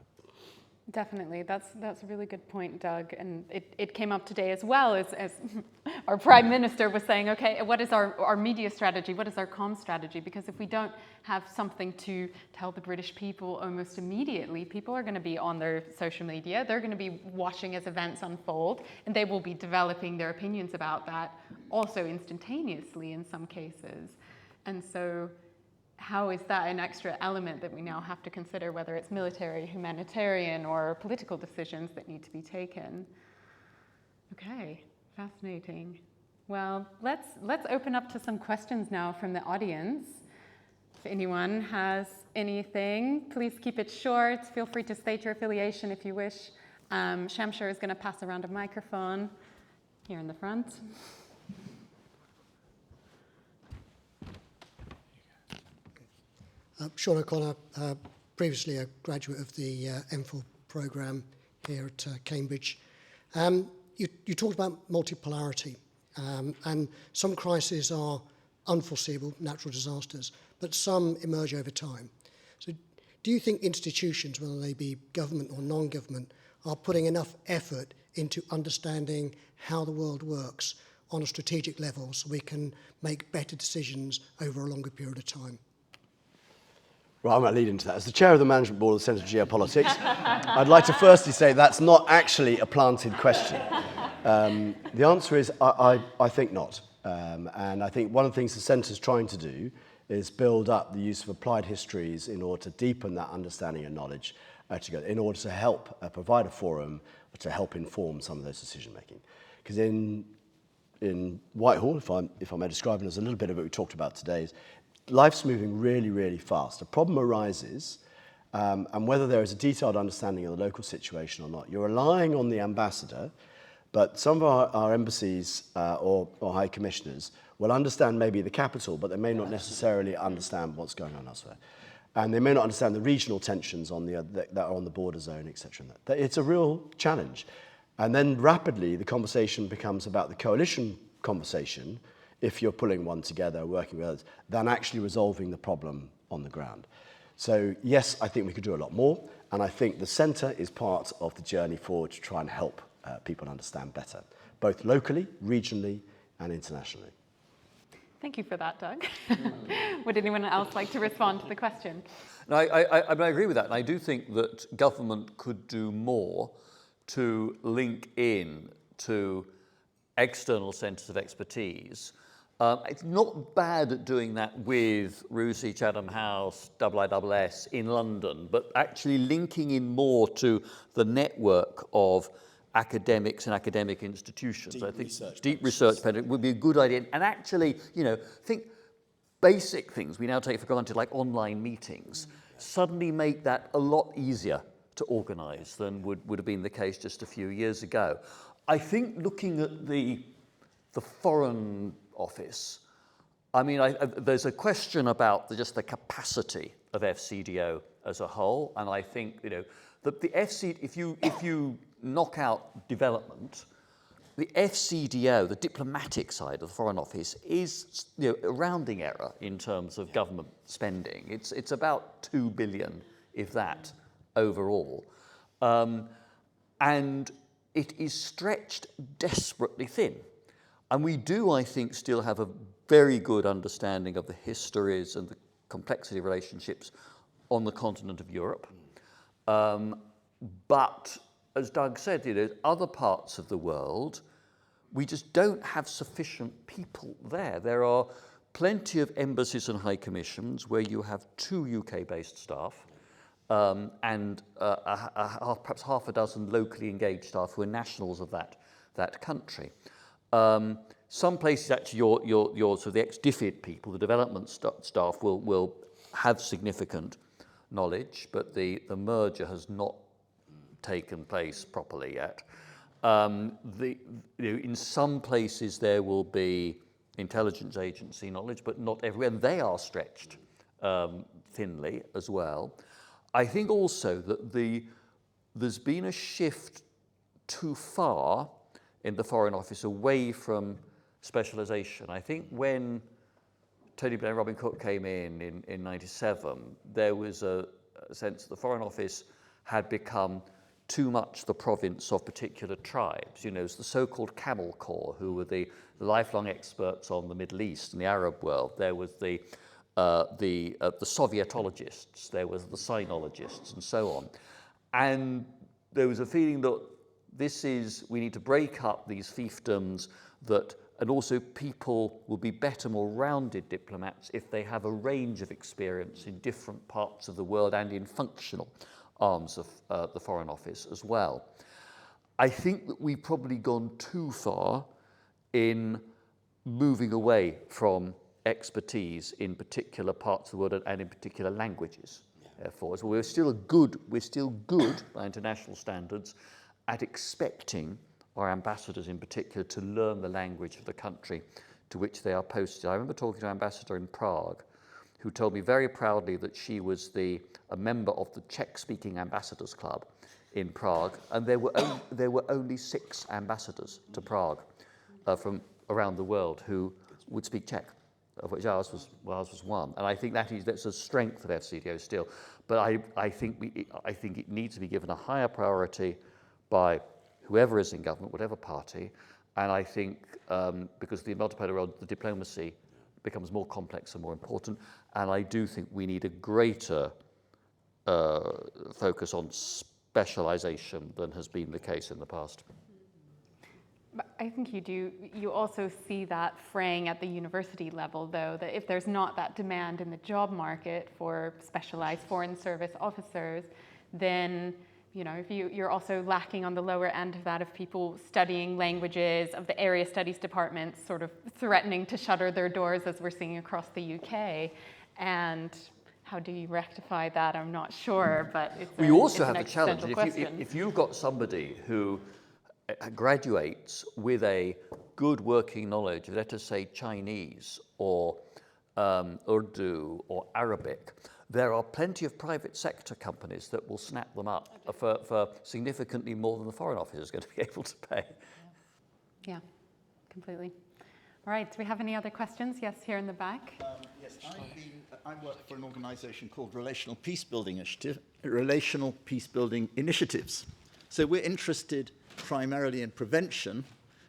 Definitely, that's a really good point, Doug. And it came up today as well as our Prime Minister was saying, okay, what is our media strategy? What is our comm strategy? Because if we don't have something to tell the British people almost immediately, people are going to be on their social media, they're going to be watching as events unfold, and they will be developing their opinions about that also instantaneously in some cases. And so how is that an extra element that we now have to consider, whether it's military, humanitarian, or political decisions that need to be taken? Okay, fascinating. Well, let's open up to some questions now from the audience. If anyone has anything, please keep it short. Feel free to state your affiliation if you wish. Shamshir is going to pass around a microphone here in the front. Sean O'Connor, previously a graduate of the MPhil programme here at Cambridge. You talked about multipolarity, and some crises are unforeseeable, natural disasters, but some emerge over time. So do you think institutions, whether they be government or non-government, are putting enough effort into understanding how the world works on a strategic level so we can make better decisions over a longer period of time? Well, I'm going to lead into that. As the chair of the management board of the Centre for Geopolitics, I'd like to firstly say that's not actually a planted question. The answer is I think not. And I think one of the things the Centre's trying to do is build up the use of applied histories in order to deepen that understanding and knowledge together, in order to help provide a forum to help inform some of those decision making. Because in Whitehall, if I may describe it as a little bit of what we talked about today, is life's moving really, really fast. A problem arises, and whether there is a detailed understanding of the local situation or not, you're relying on the ambassador, but some of our embassies or high commissioners will understand maybe the capital, but they may not necessarily understand what's going on elsewhere. And they may not understand the regional tensions that are on the border zone, etc. It's a real challenge. And then rapidly, the conversation becomes about the coalition conversation, if you're pulling one together, working with others, than actually resolving the problem on the ground. So yes, I think we could do a lot more, and I think the Centre is part of the journey forward to try and help people understand better, both locally, regionally, and internationally. Thank you for that, Doug. Would anyone else like to respond to the question? No, I agree with that, and I do think that government could do more to link in to external centres of expertise It's not bad at doing that with RUSI, Chatham House, IISS in London, but actually linking in more to the network of academics and academic institutions. Deep I think research deep benches. research benches would be a good idea. And actually, think basic things we now take for granted, like online meetings, suddenly make that a lot easier to organise than would have been the case just a few years ago. I think looking at the Foreign Office, I mean, there's a question about just the capacity of FCDO as a whole, and I think that the if you knock out development, the FCDO, the diplomatic side of the Foreign Office, is a rounding error in terms of government spending. It's about 2 billion, if that, overall, and it is stretched desperately thin. And we do, I think, still have a very good understanding of the histories and the complexity of relationships on the continent of Europe. But, as Doug said, other parts of the world, we just don't have sufficient people there. There are plenty of embassies and high commissions where you have 2 UK-based staff and perhaps half a dozen locally engaged staff who are nationals of that country. Some places, actually, your sort of the ex-DFID people, the development staff, will have significant knowledge, but the merger has not taken place properly yet. In some places there will be intelligence agency knowledge, but not everywhere, and they are stretched thinly as well. I think also that there's been a shift too far in the Foreign Office away from specialisation. I think when Tony Blair and Robin Cook came in 97, there was a sense that the Foreign Office had become too much the province of particular tribes. It's the so-called Camel Corps, who were the lifelong experts on the Middle East and the Arab world. There was the Sovietologists, there was the Sinologists, and so on. And there was a feeling that we need to break up these fiefdoms, and also people will be better, more rounded diplomats if they have a range of experience in different parts of the world and in functional arms of the Foreign Office as well. I think that we've probably gone too far in moving away from expertise in particular parts of the world and in particular languages. Therefore, so we're still good by international standards at expecting our ambassadors in particular to learn the language of the country to which they are posted. I remember talking to an ambassador in Prague who told me very proudly that she was a member of the Czech-speaking ambassadors club in Prague, and there were only 6 ambassadors to Prague from around the world who would speak Czech, of which ours was one. And I think that's a strength of FCDO still. But I think it needs to be given a higher priority by whoever is in government, whatever party. And I think because the multipolar world, the diplomacy becomes more complex and more important. And I do think we need a greater focus on specialisation than has been the case in the past. But I think you do. You also see that fraying at the university level, though, that if there's not that demand in the job market for specialized foreign service officers, then if you're also lacking on the lower end of that, of people studying languages, of the area studies departments sort of threatening to shutter their doors, as we're seeing across the UK. And how do you rectify that? I'm not sure, but we also have an the challenge. If you've got somebody who graduates with a good working knowledge of, let us say, Chinese or Urdu or Arabic, there are plenty of private sector companies that will snap them up for significantly more than the Foreign Office is going to be able to pay. Yeah, completely. All right, do we have any other questions? Yes, here in the back. Yes, I work for an organisation called Relational Peacebuilding Initiatives. So we're interested primarily in prevention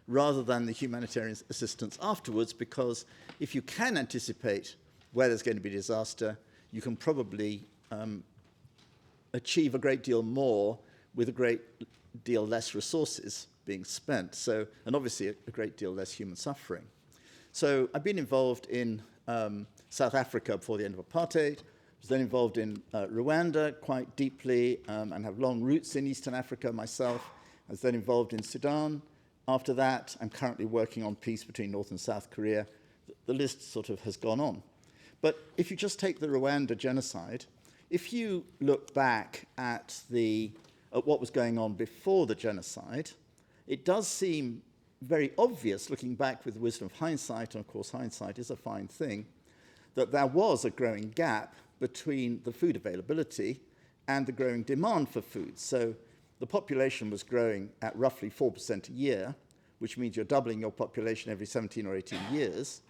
rather than the humanitarian assistance afterwards, because if you can anticipate where there's going to be disaster, you can probably achieve a great deal more with a great deal less resources being spent. So, and obviously a great deal less human suffering. So I've been involved in South Africa before the end of apartheid. I was then involved in Rwanda quite deeply and have long roots in Eastern Africa myself. I was then involved in Sudan. After that, I'm currently working on peace between North and South Korea. The list sort of has gone on. But if you just take the Rwanda genocide, if you look back at what was going on before the genocide, it does seem very obvious, looking back with the wisdom of hindsight, and of course hindsight is a fine thing, that there was a growing gap between the food availability and the growing demand for food. So the population was growing at roughly 4% a year, which means you're doubling your population every 17 or 18 years.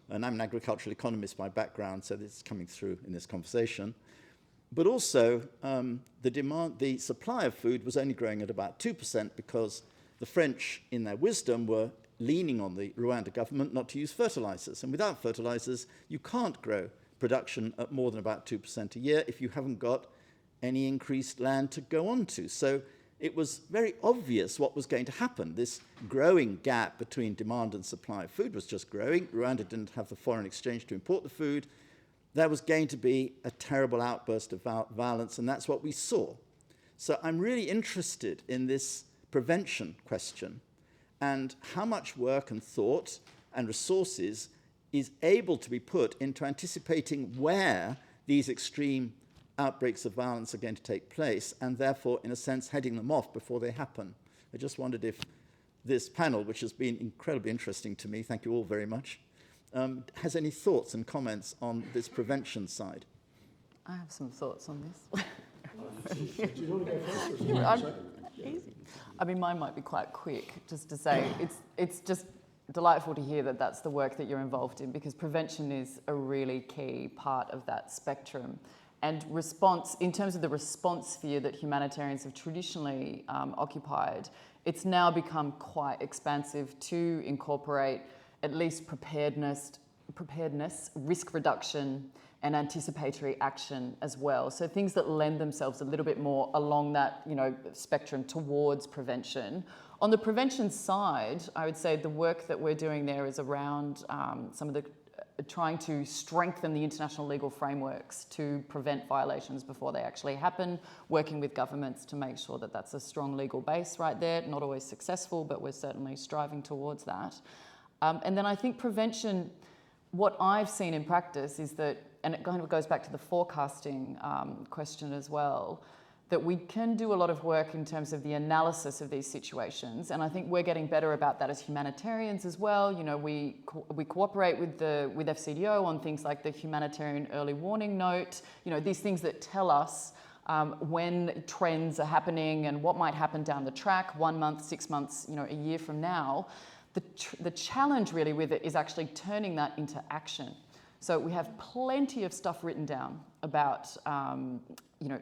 And I'm an agricultural economist by background, so this is coming through in this conversation. But also, the supply of food was only growing at about 2% because the French, in their wisdom, were leaning on the Rwanda government not to use fertilizers. And without fertilizers, you can't grow production at more than about 2% a year if you haven't got any increased land to go on to. So it was very obvious what was going to happen. This growing gap between demand and supply of food was just growing. Rwanda didn't have the foreign exchange to import the food. There was going to be a terrible outburst of violence, and that's what we saw. So I'm really interested in this prevention question and how much work and thought and resources is able to be put into anticipating where these extreme outbreaks of violence are going to take place, and therefore, in a sense, heading them off before they happen. I just wondered if this panel, which has been incredibly interesting to me, thank you all very much, has any thoughts and comments on this prevention side. I have some thoughts on this. Do you want to go first? Or Easy. I mean, mine might be quite quick, just to say it's just delightful to hear that that's the work that you're involved in, because prevention is a really key part of that spectrum. And response, in terms of the response sphere that humanitarians have traditionally occupied, it's now become quite expansive to incorporate at least preparedness, risk reduction, and anticipatory action as well. So things that lend themselves a little bit more along that, spectrum towards prevention. On the prevention side, I would say the work that we're doing there is around some of the trying to strengthen the international legal frameworks to prevent violations before they actually happen, working with governments to make sure that that's a strong legal base right there. Not always successful, but we're certainly striving towards that. And then I think prevention, what I've seen in practice is that, and it kind of goes back to the forecasting question as well, that we can do a lot of work in terms of the analysis of these situations, and I think we're getting better about that as humanitarians as well. We cooperate with FCDO on things like the Humanitarian Early Warning Note. These things that tell us when trends are happening and what might happen down the track, 1 month, 6 months, a year from now. The challenge really with it is actually turning that into action. So we have plenty of stuff written down about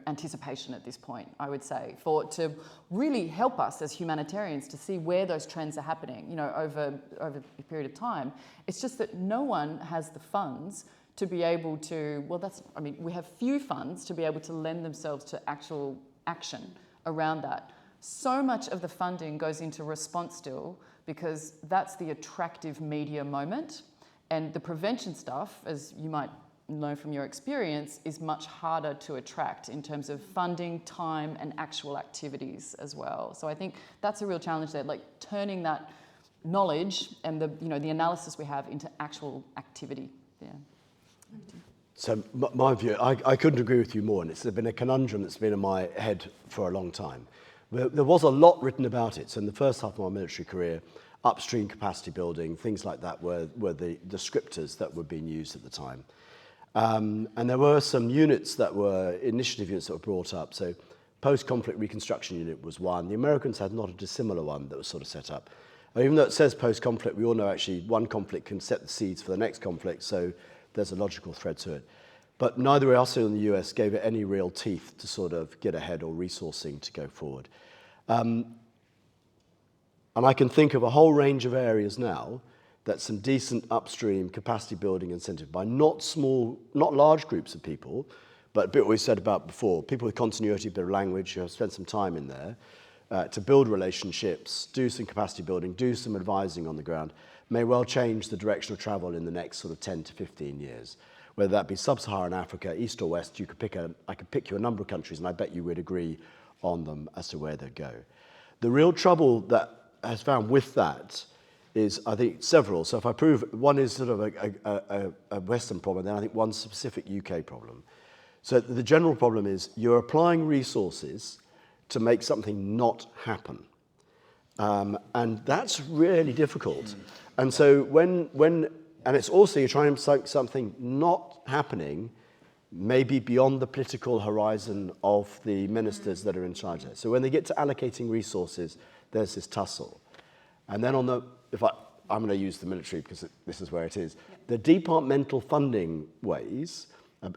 anticipation at this point, I would say, to really help us as humanitarians to see where those trends are happening, over a period of time. It's just that no one has the funds to be able to, we have few funds to be able to lend themselves to actual action around that. So much of the funding goes into response still because that's the attractive media moment. And the prevention stuff, as you might know from your experience, is much harder to attract in terms of funding, time, and actual activities as well. So I think that's a real challenge there, like turning that knowledge and the analysis we have into actual activity. Yeah. So my view, I couldn't agree with you more, and it's been a conundrum that's been in my head for a long time. There was a lot written about it. So in the first half of my military career, upstream capacity building, things like that were the descriptors that were being used at the time. And there were some units that were initiative units that were brought up. So post-conflict reconstruction unit was one. The Americans had not a dissimilar one that was sort of set up. Even though it says post-conflict, we all know actually one conflict can set the seeds for the next conflict, so there's a logical thread to it. But neither us or the US gave it any real teeth to sort of get ahead or resourcing to go forward. And I can think of a whole range of areas now that some decent upstream capacity building incentive by not large groups of people, but a bit what we said about before, people with continuity, a bit of language, who have spent some time in there, to build relationships, do some capacity building, do some advising on the ground. may well change the direction of travel in the next sort of 10 to 15 years. Whether that be sub-Saharan Africa, east or west, I could pick you a number of countries, and I bet you would agree on them as to where they go. The real trouble that has found with that is, I think, several. So if I prove one is sort of a Western problem, then I think one specific UK problem. So the general problem is you're applying resources to make something not happen. And that's really difficult. And so and it's also you're trying to make something not happening maybe beyond the political horizon of the ministers that are in charge of it. So when they get to allocating resources, there's this tussle. And then I'm going to use the military because this is where it is. The departmental funding ways,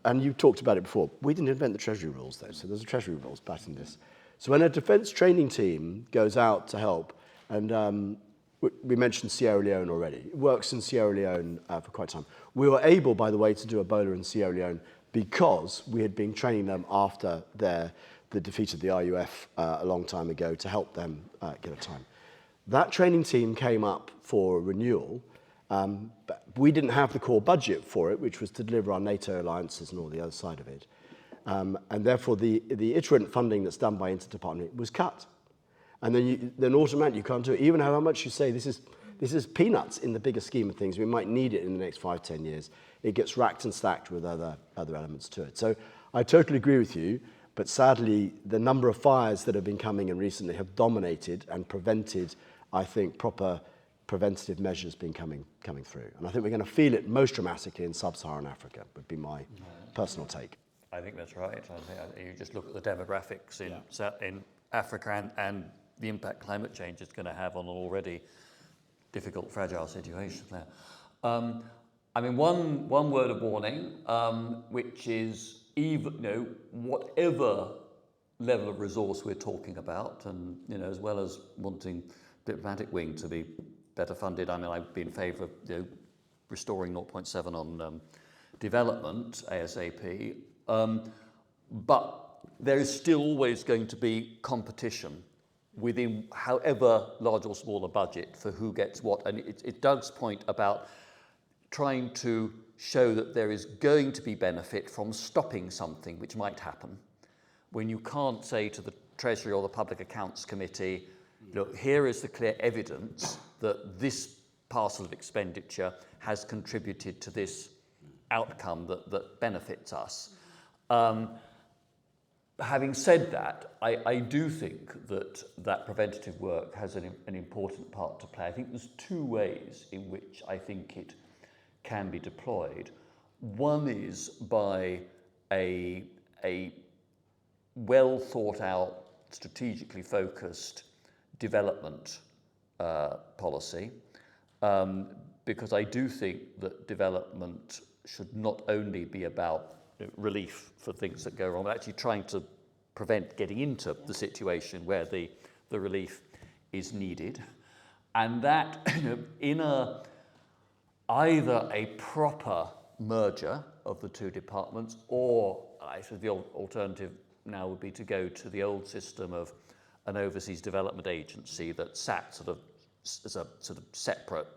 and you talked about it before, we didn't invent the Treasury rules though, so there's a Treasury rules back in this. So when a defence training team goes out to help, and we mentioned Sierra Leone already, it works in Sierra Leone for quite some time. We were able, by the way, to do Ebola in Sierra Leone because we had been training them after the defeat of the RUF a long time ago to help them get a time. That training team came up for renewal, but we didn't have the core budget for it, which was to deliver our NATO alliances and all the other side of it. And therefore, the iterant funding that's done by interdepartment was cut. And then automatically you can't do it. Even how much you say this is peanuts in the bigger scheme of things. We might need it in the next 5-10 years. It gets racked and stacked with other elements to it. So I totally agree with you. But sadly, the number of fires that have been coming in recently have dominated and prevented, I think, proper preventative measures being coming through. And I think we're going to feel it most dramatically in sub-Saharan Africa, would be my personal take. I think that's right. I think you just look at the demographics in Africa and the impact climate change is going to have on an already difficult, fragile situation there. I mean, one word of warning, which is whatever level of resource we're talking about, and as well as wanting diplomatic wing to be better funded. I mean, I'd be in favour of restoring 0.7 on development ASAP, but there is still always going to be competition within however large or small a budget for who gets what. And it's Doug's point about trying to show that there is going to be benefit from stopping something which might happen, when you can't say to the Treasury or the Public Accounts Committee, look, here is the clear evidence that this parcel of expenditure has contributed to this outcome that benefits us. Having said that, I do think that preventative work has an important part to play. I think there's two ways in which I think it can be deployed. One is by a well thought out, strategically focused development policy, because I do think that development should not only be about relief for things that go wrong, but actually trying to prevent getting into the situation where the relief is needed. And that in either a proper merger of the two departments, or I suppose the alternative now would be to go to the old system of an overseas development agency that sat sort of as a sort of separate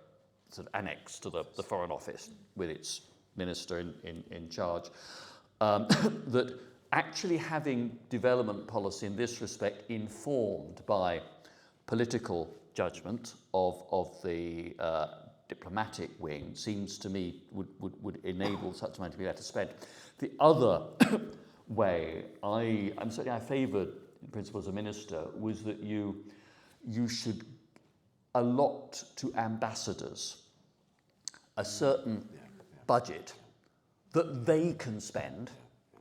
sort of annex to the Foreign Office with its minister in charge. That actually having development policy in this respect informed by political judgment of the diplomatic wing seems to me would enable such money to be better spent. The other way I'm certainly I favoured in principle as a minister was that you should allot to ambassadors a certain budget that they can spend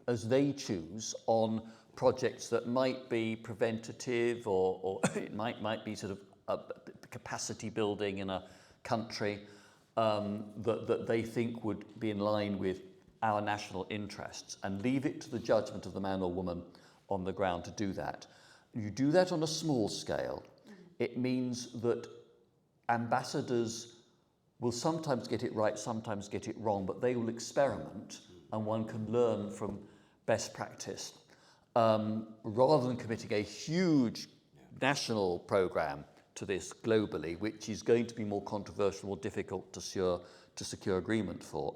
as they choose on projects that might be preventative or it might be sort of a capacity building in a country that they think would be in line with our national interests, and leave it to the judgment of the man or woman on the ground to do that. You do that on a small scale. It means that ambassadors will sometimes get it right, sometimes get it wrong, but they will experiment and one can learn from best practice. Rather than committing a huge national programme to this globally, which is going to be more controversial, more difficult to secure agreement for.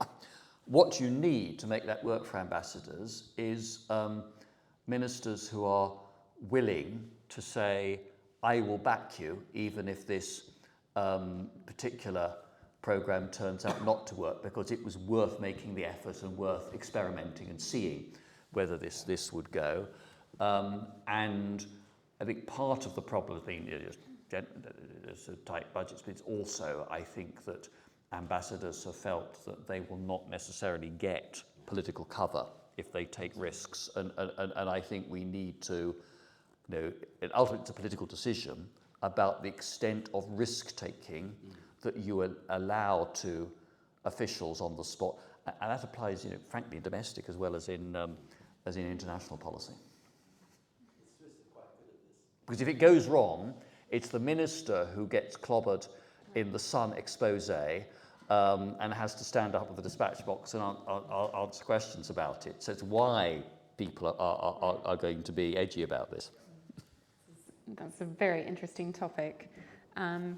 What you need to make that work for ambassadors is ministers who are willing to say, I will back you, even if this particular programme turns out not to work, because it was worth making the effort and worth experimenting and seeing whether this would go. And I think part of the problem has been there's tight budgets, but it's also, I think, that ambassadors have felt that they will not necessarily get political cover if they take risks. And I think we need to, ultimately it's a political decision about the extent of risk-taking that you allow to officials on the spot. And that applies, frankly, in domestic as well as in international policy. Because if it goes wrong, it's the minister who gets clobbered in the Sun expose and has to stand up with the dispatch box and answer questions about it. So it's why people are going to be edgy about this. That's a very interesting topic.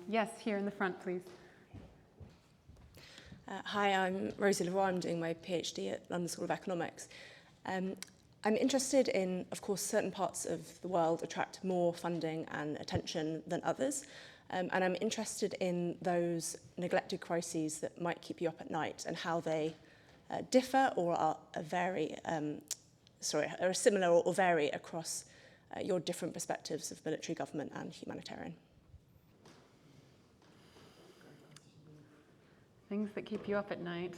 Yes, here in the front, please. Hi, I'm Rosie Leroy. I'm doing my PhD at London School of Economics. I'm interested in, of course, certain parts of the world attract more funding and attention than others. And I'm interested in those neglected crises that might keep you up at night and how they differ or are similar or vary across your different perspectives of military government and humanitarian. Things that keep you up at night.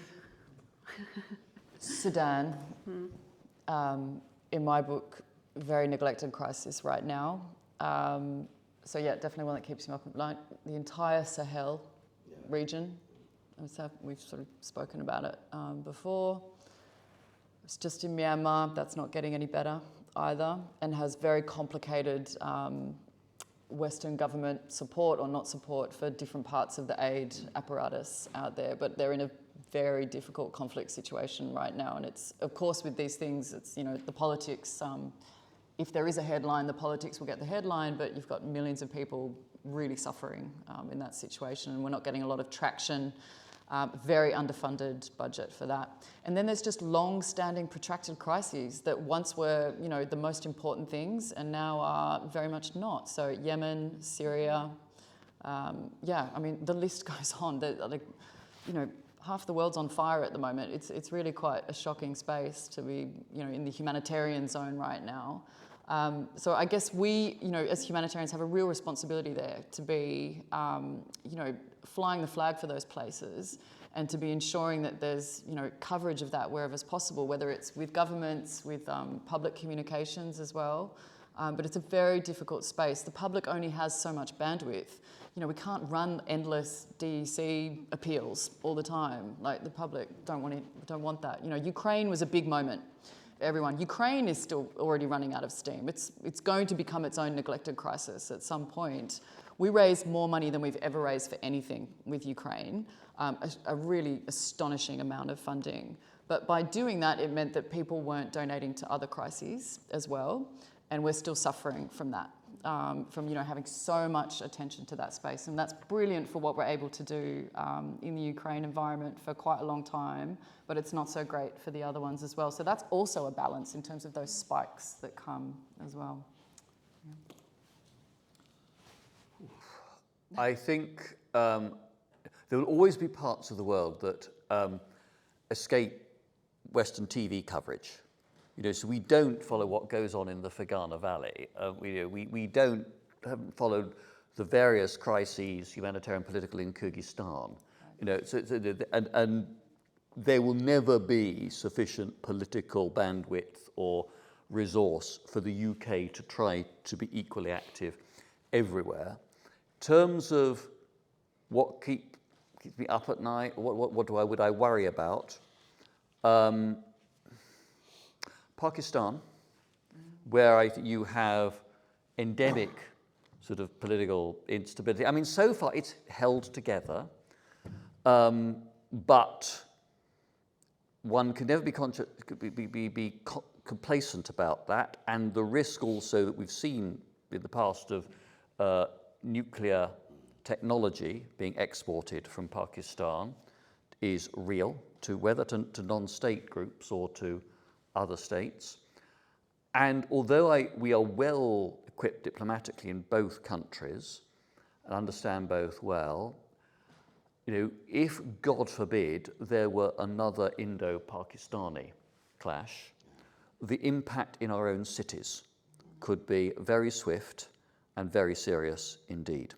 Sudan, in my book, very neglected crisis right now. So yeah, definitely one that keeps me up at night. The entire Sahel region, we've sort of spoken about it before. It's just in Myanmar, that's not getting any better either, and has very complicated Western government support or not support for different parts of the aid apparatus out there, but they're in a very difficult conflict situation right now. And it's, of course, with these things, it's, the politics, if there is a headline, the politics will get the headline, but you've got millions of people really suffering in that situation, and we're not getting a lot of traction. Very underfunded budget for that. And then there's just long-standing protracted crises that once were, the most important things and now are very much not. So Yemen, Syria, the list goes on. Half the world's on fire at the moment. It's really quite a shocking space to be, in the humanitarian zone right now. So I guess we, as humanitarians have a real responsibility there to be, flying the flag for those places and to be ensuring that there's, coverage of that wherever it's possible, whether it's with governments, with public communications as well. But it's a very difficult space. The public only has so much bandwidth. We can't run endless DEC appeals all the time. Like, the public don't want that. Ukraine was a big moment. Everyone. Ukraine is still already running out of steam. It's going to become its own neglected crisis at some point. We raised more money than we've ever raised for anything with Ukraine, a really astonishing amount of funding. But by doing that, it meant that people weren't donating to other crises as well, and we're still suffering from that, from having so much attention to that space. And that's brilliant for what we're able to do in the Ukraine environment for quite a long time, but it's not so great for the other ones as well. So that's also a balance in terms of those spikes that come as well. Yeah. I think there will always be parts of the world that escape Western TV coverage. So we don't follow what goes on in the Fergana Valley. We haven't followed the various crises, humanitarian, political, in Kyrgyzstan. And there will never be sufficient political bandwidth or resource for the UK to try to be equally active everywhere. In terms of what keeps me up at night, what would I worry about? Pakistan, where you have endemic sort of political instability. I mean, so far it's held together, but one can never be complacent about that. And the risk also that we've seen in the past of nuclear technology being exported from Pakistan is real, to whether to non-state groups or to other states. And although we are well equipped diplomatically in both countries and understand both well, if, God forbid, there were another Indo-Pakistani clash, the impact in our own cities could be very swift and very serious indeed.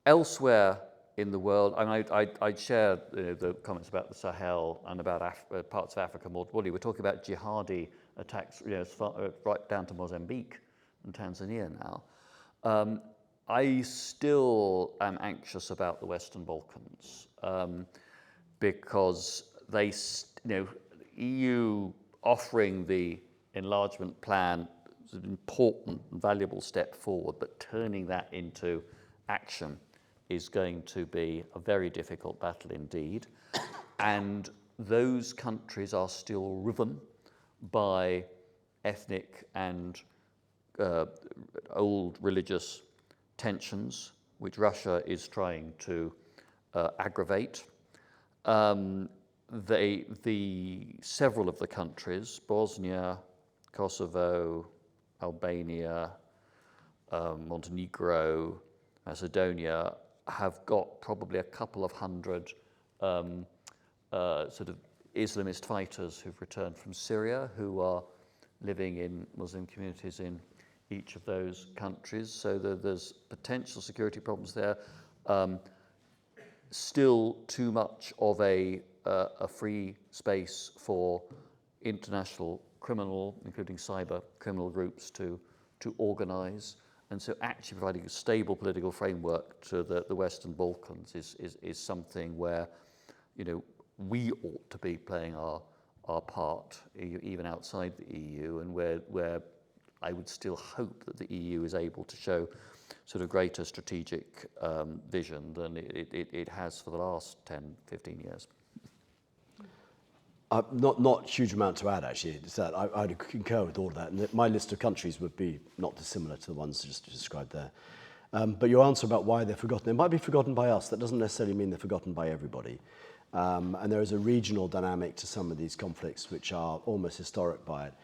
Elsewhere in the world, I'd share the comments about the Sahel and about parts of Africa more broadly. We're talking about jihadi attacks, right down to Mozambique and Tanzania now. I still am anxious about the Western Balkans because they, EU offering the enlargement plan is an important and valuable step forward, but turning that into action is going to be a very difficult battle indeed. And those countries are still riven by ethnic and old religious tensions, which Russia is trying to aggravate. Several of the countries, Bosnia, Kosovo, Albania, Montenegro, Macedonia, have got probably a couple of hundred sort of Islamist fighters who've returned from Syria, who are living in Muslim communities in each of those countries. So there's potential security problems there. Still too much of a free space for international criminal, including cyber criminal groups, to organise. And so actually providing a stable political framework to the Western Balkans is something where, we ought to be playing our part, even outside the EU, and where I would still hope that the EU is able to show sort of greater strategic vision than it has for the last 10, 15 years. Not huge amount to add, actually. It's that I'd concur with all of that. And my list of countries would be not dissimilar to the ones just described there. But your answer about why they're forgotten, they might be forgotten by us. That doesn't necessarily mean they're forgotten by everybody. And there is a regional dynamic to some of these conflicts which are almost historic by it.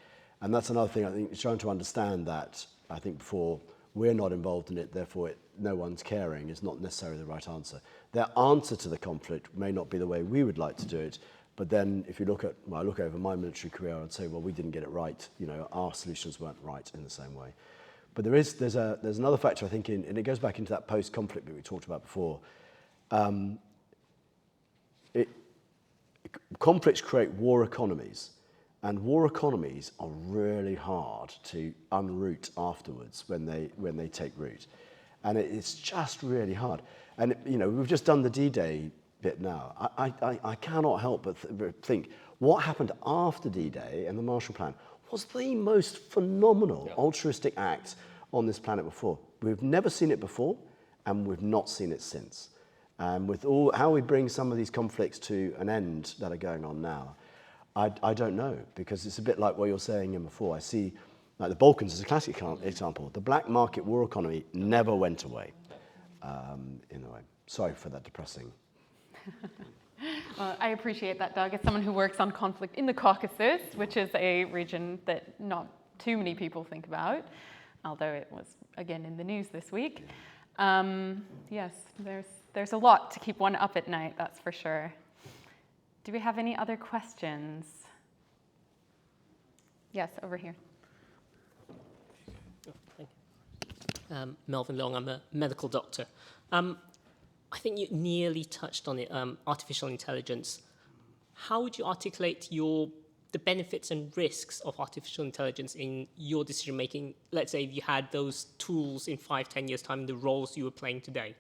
And that's another thing, I think, trying to understand that, I think, before we're not involved in it, therefore no one's caring, is not necessarily the right answer. Their answer to the conflict may not be the way we would like to do it, but then if you look at, I look over my military career, I'd say, well, we didn't get it right. Our solutions weren't right in the same way. But there's another factor, I think, and it goes back into that post-conflict that we talked about before. Conflicts create war economies, and war economies are really hard to unroot afterwards when they take root, and it's just really hard. And we've just done the D-Day bit now. I cannot help but think what happened after D-Day and the Marshall Plan was the most phenomenal altruistic act on this planet before. We've never seen it before, and we've not seen it since. And with how we bring some of these conflicts to an end that are going on now, I don't know, because it's a bit like what you're saying in before. I see, like the Balkans is a classic example. The black market war economy never went away, in a way. Sorry for that depressing. Well, I appreciate that, Doug. As someone who works on conflict in the Caucasus, which is a region that not too many people think about, although it was, again, in the news this week. Yes, there's a lot to keep one up at night, that's for sure. Do we have any other questions? Yes, over here. Thank you. Melvin Long, I'm a medical doctor. I think you nearly touched on it, artificial intelligence. How would you articulate the benefits and risks of artificial intelligence in your decision making? Let's say if you had those tools in 5-10 years' time, the roles you were playing today.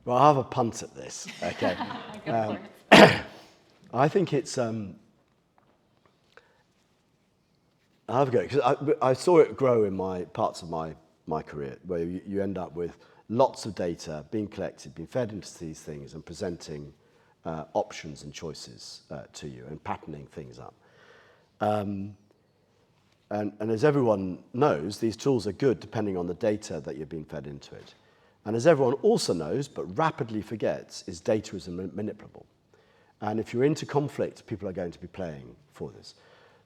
Well, I'll have a punt at this. Okay. I think it's. I'll have a go, because I saw it grow in parts of my career, where you end up with lots of data being collected, being fed into these things, and presenting options and choices to you, and patterning things up. And as everyone knows, these tools are good depending on the data that you're being fed into it. And as everyone also knows, but rapidly forgets, is data is manipulable. And if you're into conflict, people are going to be playing for this.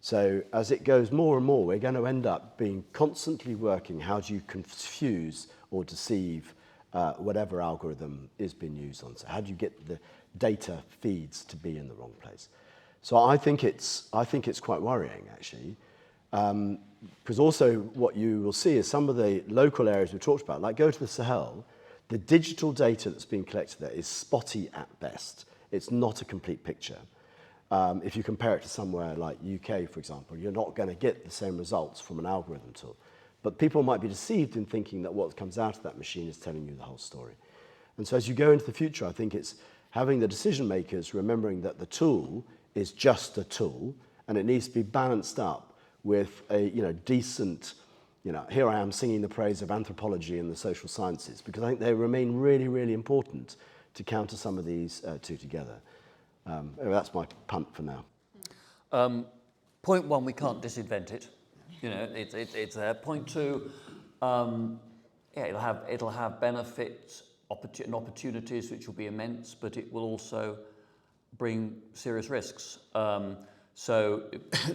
So as it goes more and more, we're going to end up being constantly working, how do you confuse or deceive whatever algorithm is being used on. So how do you get the data feeds to be in the wrong place? So I think it's quite worrying, actually. Because also what you will see is some of the local areas we talked about, like go to the Sahel, the digital data that's being collected there is spotty at best. It's not a complete picture. If you compare it to somewhere like UK, for example, you're not going to get the same results from an algorithm tool. But people might be deceived in thinking that what comes out of that machine is telling you the whole story. And so as you go into the future, I think it's having the decision makers remembering that the tool is just a tool, and it needs to be balanced up with a decent, here I am singing the praise of anthropology and the social sciences, because I think they remain really, really important to counter some of these two together. That's my punt for now. Point one, we can't disinvent it. It's there. Point two, it'll have benefits and opportunities which will be immense, but it will also bring serious risks. So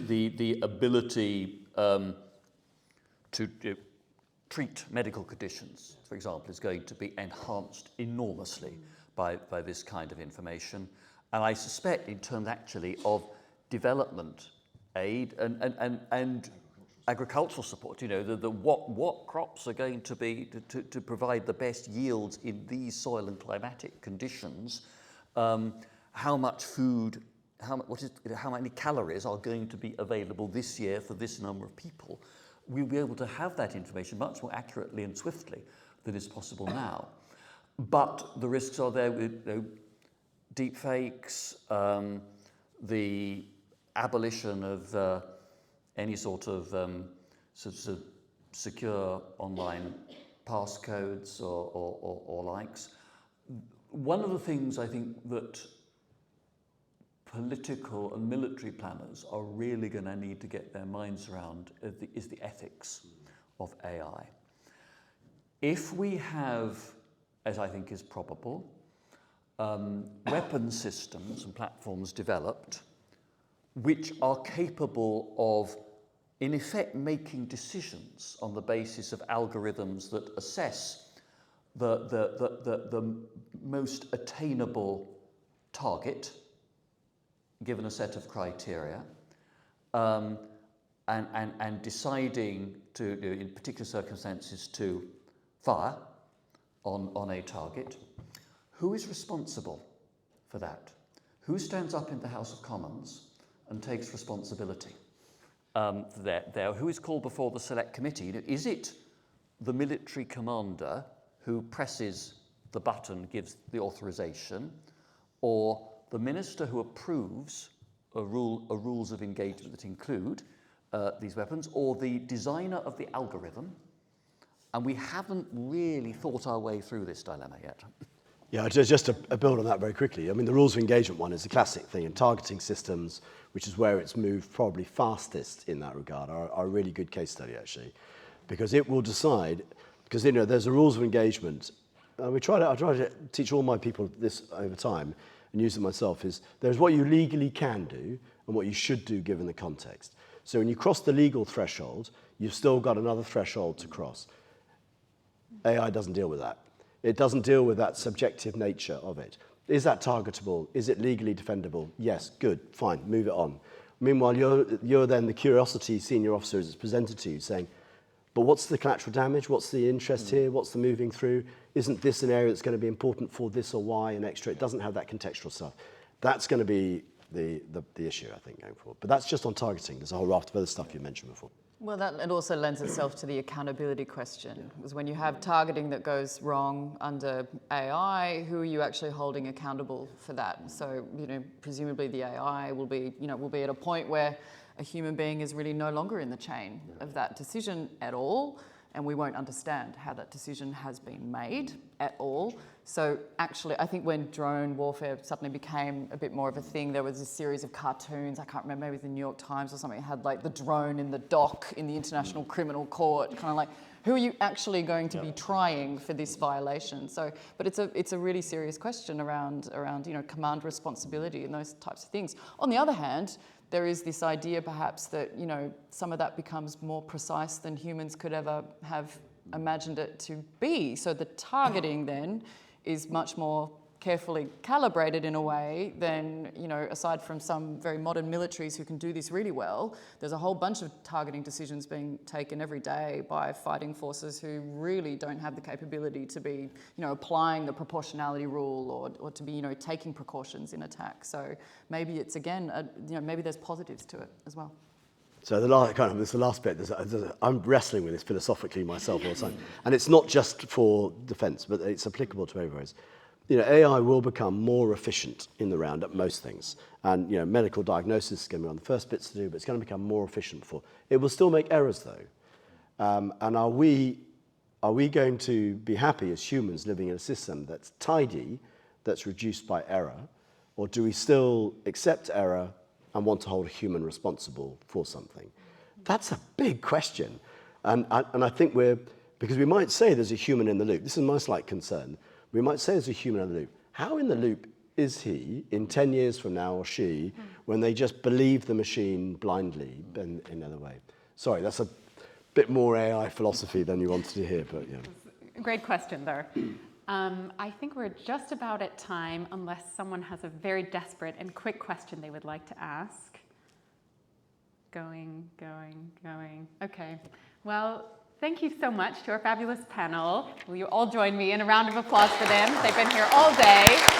the ability to treat medical conditions, for example, is going to be enhanced enormously by this kind of information. And I suspect in terms actually of development aid and agricultural support, what crops are going to be to provide the best yields in these soil and climatic conditions, how much food, how many calories are going to be available this year for this number of people. We'll be able to have that information much more accurately and swiftly than is possible now. But the risks are there with deep fakes, the abolition of any sort of secure online passcodes or likes. One of the things I think that political and military planners are really going to need to get their minds around is the ethics of AI. If we have, as I think is probable, weapon systems and platforms developed which are capable of, in effect, making decisions on the basis of algorithms that assess the most attainable target, given a set of criteria, and deciding to, in particular circumstances, to fire on a target. Who is responsible for that? Who stands up in the House of Commons and takes responsibility there? Who is called before the Select Committee? Is it the military commander who presses the button, gives the authorization, or the minister who approves rules of engagement that include these weapons, or the designer of the algorithm? And we haven't really thought our way through this dilemma yet. Yeah, just to build on that very quickly. I mean, the rules of engagement one is a classic thing, and targeting systems, which is where it's moved probably fastest in that regard, are a really good case study, actually, because it will decide, because there's a rules of engagement. I try to teach all my people this over time and use it myself, is there's what you legally can do and what you should do given the context. So when you cross the legal threshold, you've still got another threshold to cross. AI doesn't deal with that. It doesn't deal with that subjective nature of it. Is that targetable? Is it legally defendable? Yes, good, fine, move it on. Meanwhile, you're then the curiosity senior officer as it's presented to you saying, but what's the collateral damage? What's the interest here? What's the moving through? Isn't this an area that's going to be important for this or Y and extra? It doesn't have that contextual stuff. That's going to be the issue, I think, going forward. But that's just on targeting. There's a whole raft of other stuff you mentioned before. Well, it also lends itself to the accountability question, because when you have targeting that goes wrong under AI, who are you actually holding accountable for that? So, presumably the AI will be at a point where a human being is really no longer in the chain of that decision at all. and we won't understand how that decision has been made at all. So actually, I think when drone warfare suddenly became a bit more of a thing, there was a series of cartoons, I can't remember, maybe it was the New York Times or something, had like the drone in the dock in the International Criminal Court, kind of like, who are you actually going to be trying for this violation? So, but it's a really serious question around command responsibility and those types of things. On the other hand, there is this idea perhaps that some of that becomes more precise than humans could ever have imagined it to be. So the targeting then is much more carefully calibrated in a way than, aside from some very modern militaries who can do this really well, there's a whole bunch of targeting decisions being taken every day by fighting forces who really don't have the capability to be, applying the proportionality rule or to be, taking precautions in attack. So maybe it's, again, maybe there's positives to it as well. So the last bit, I'm wrestling with this philosophically myself all the time. And it's not just for defence, but it's applicable to everywhere. AI will become more efficient in the round at most things. And medical diagnosis is going to be one of the first bits to do, but it's going to become more efficient it will still make errors though. And are we going to be happy as humans living in a system that's tidy, that's reduced by error, or do we still accept error and want to hold a human responsible for something? That's a big question. And I think because we might say there's a human in the loop. This is my slight concern. We might say there's a human in the loop. How in the loop is he in 10 years from now, or she, when they just believe the machine blindly in another way? Sorry, that's a bit more AI philosophy than you wanted to hear, but yeah. Great question there. I think we're just about at time, unless someone has a very desperate and quick question they would like to ask. Going. Okay. Well, thank you so much to our fabulous panel. Will you all join me in a round of applause for them? They've been here all day.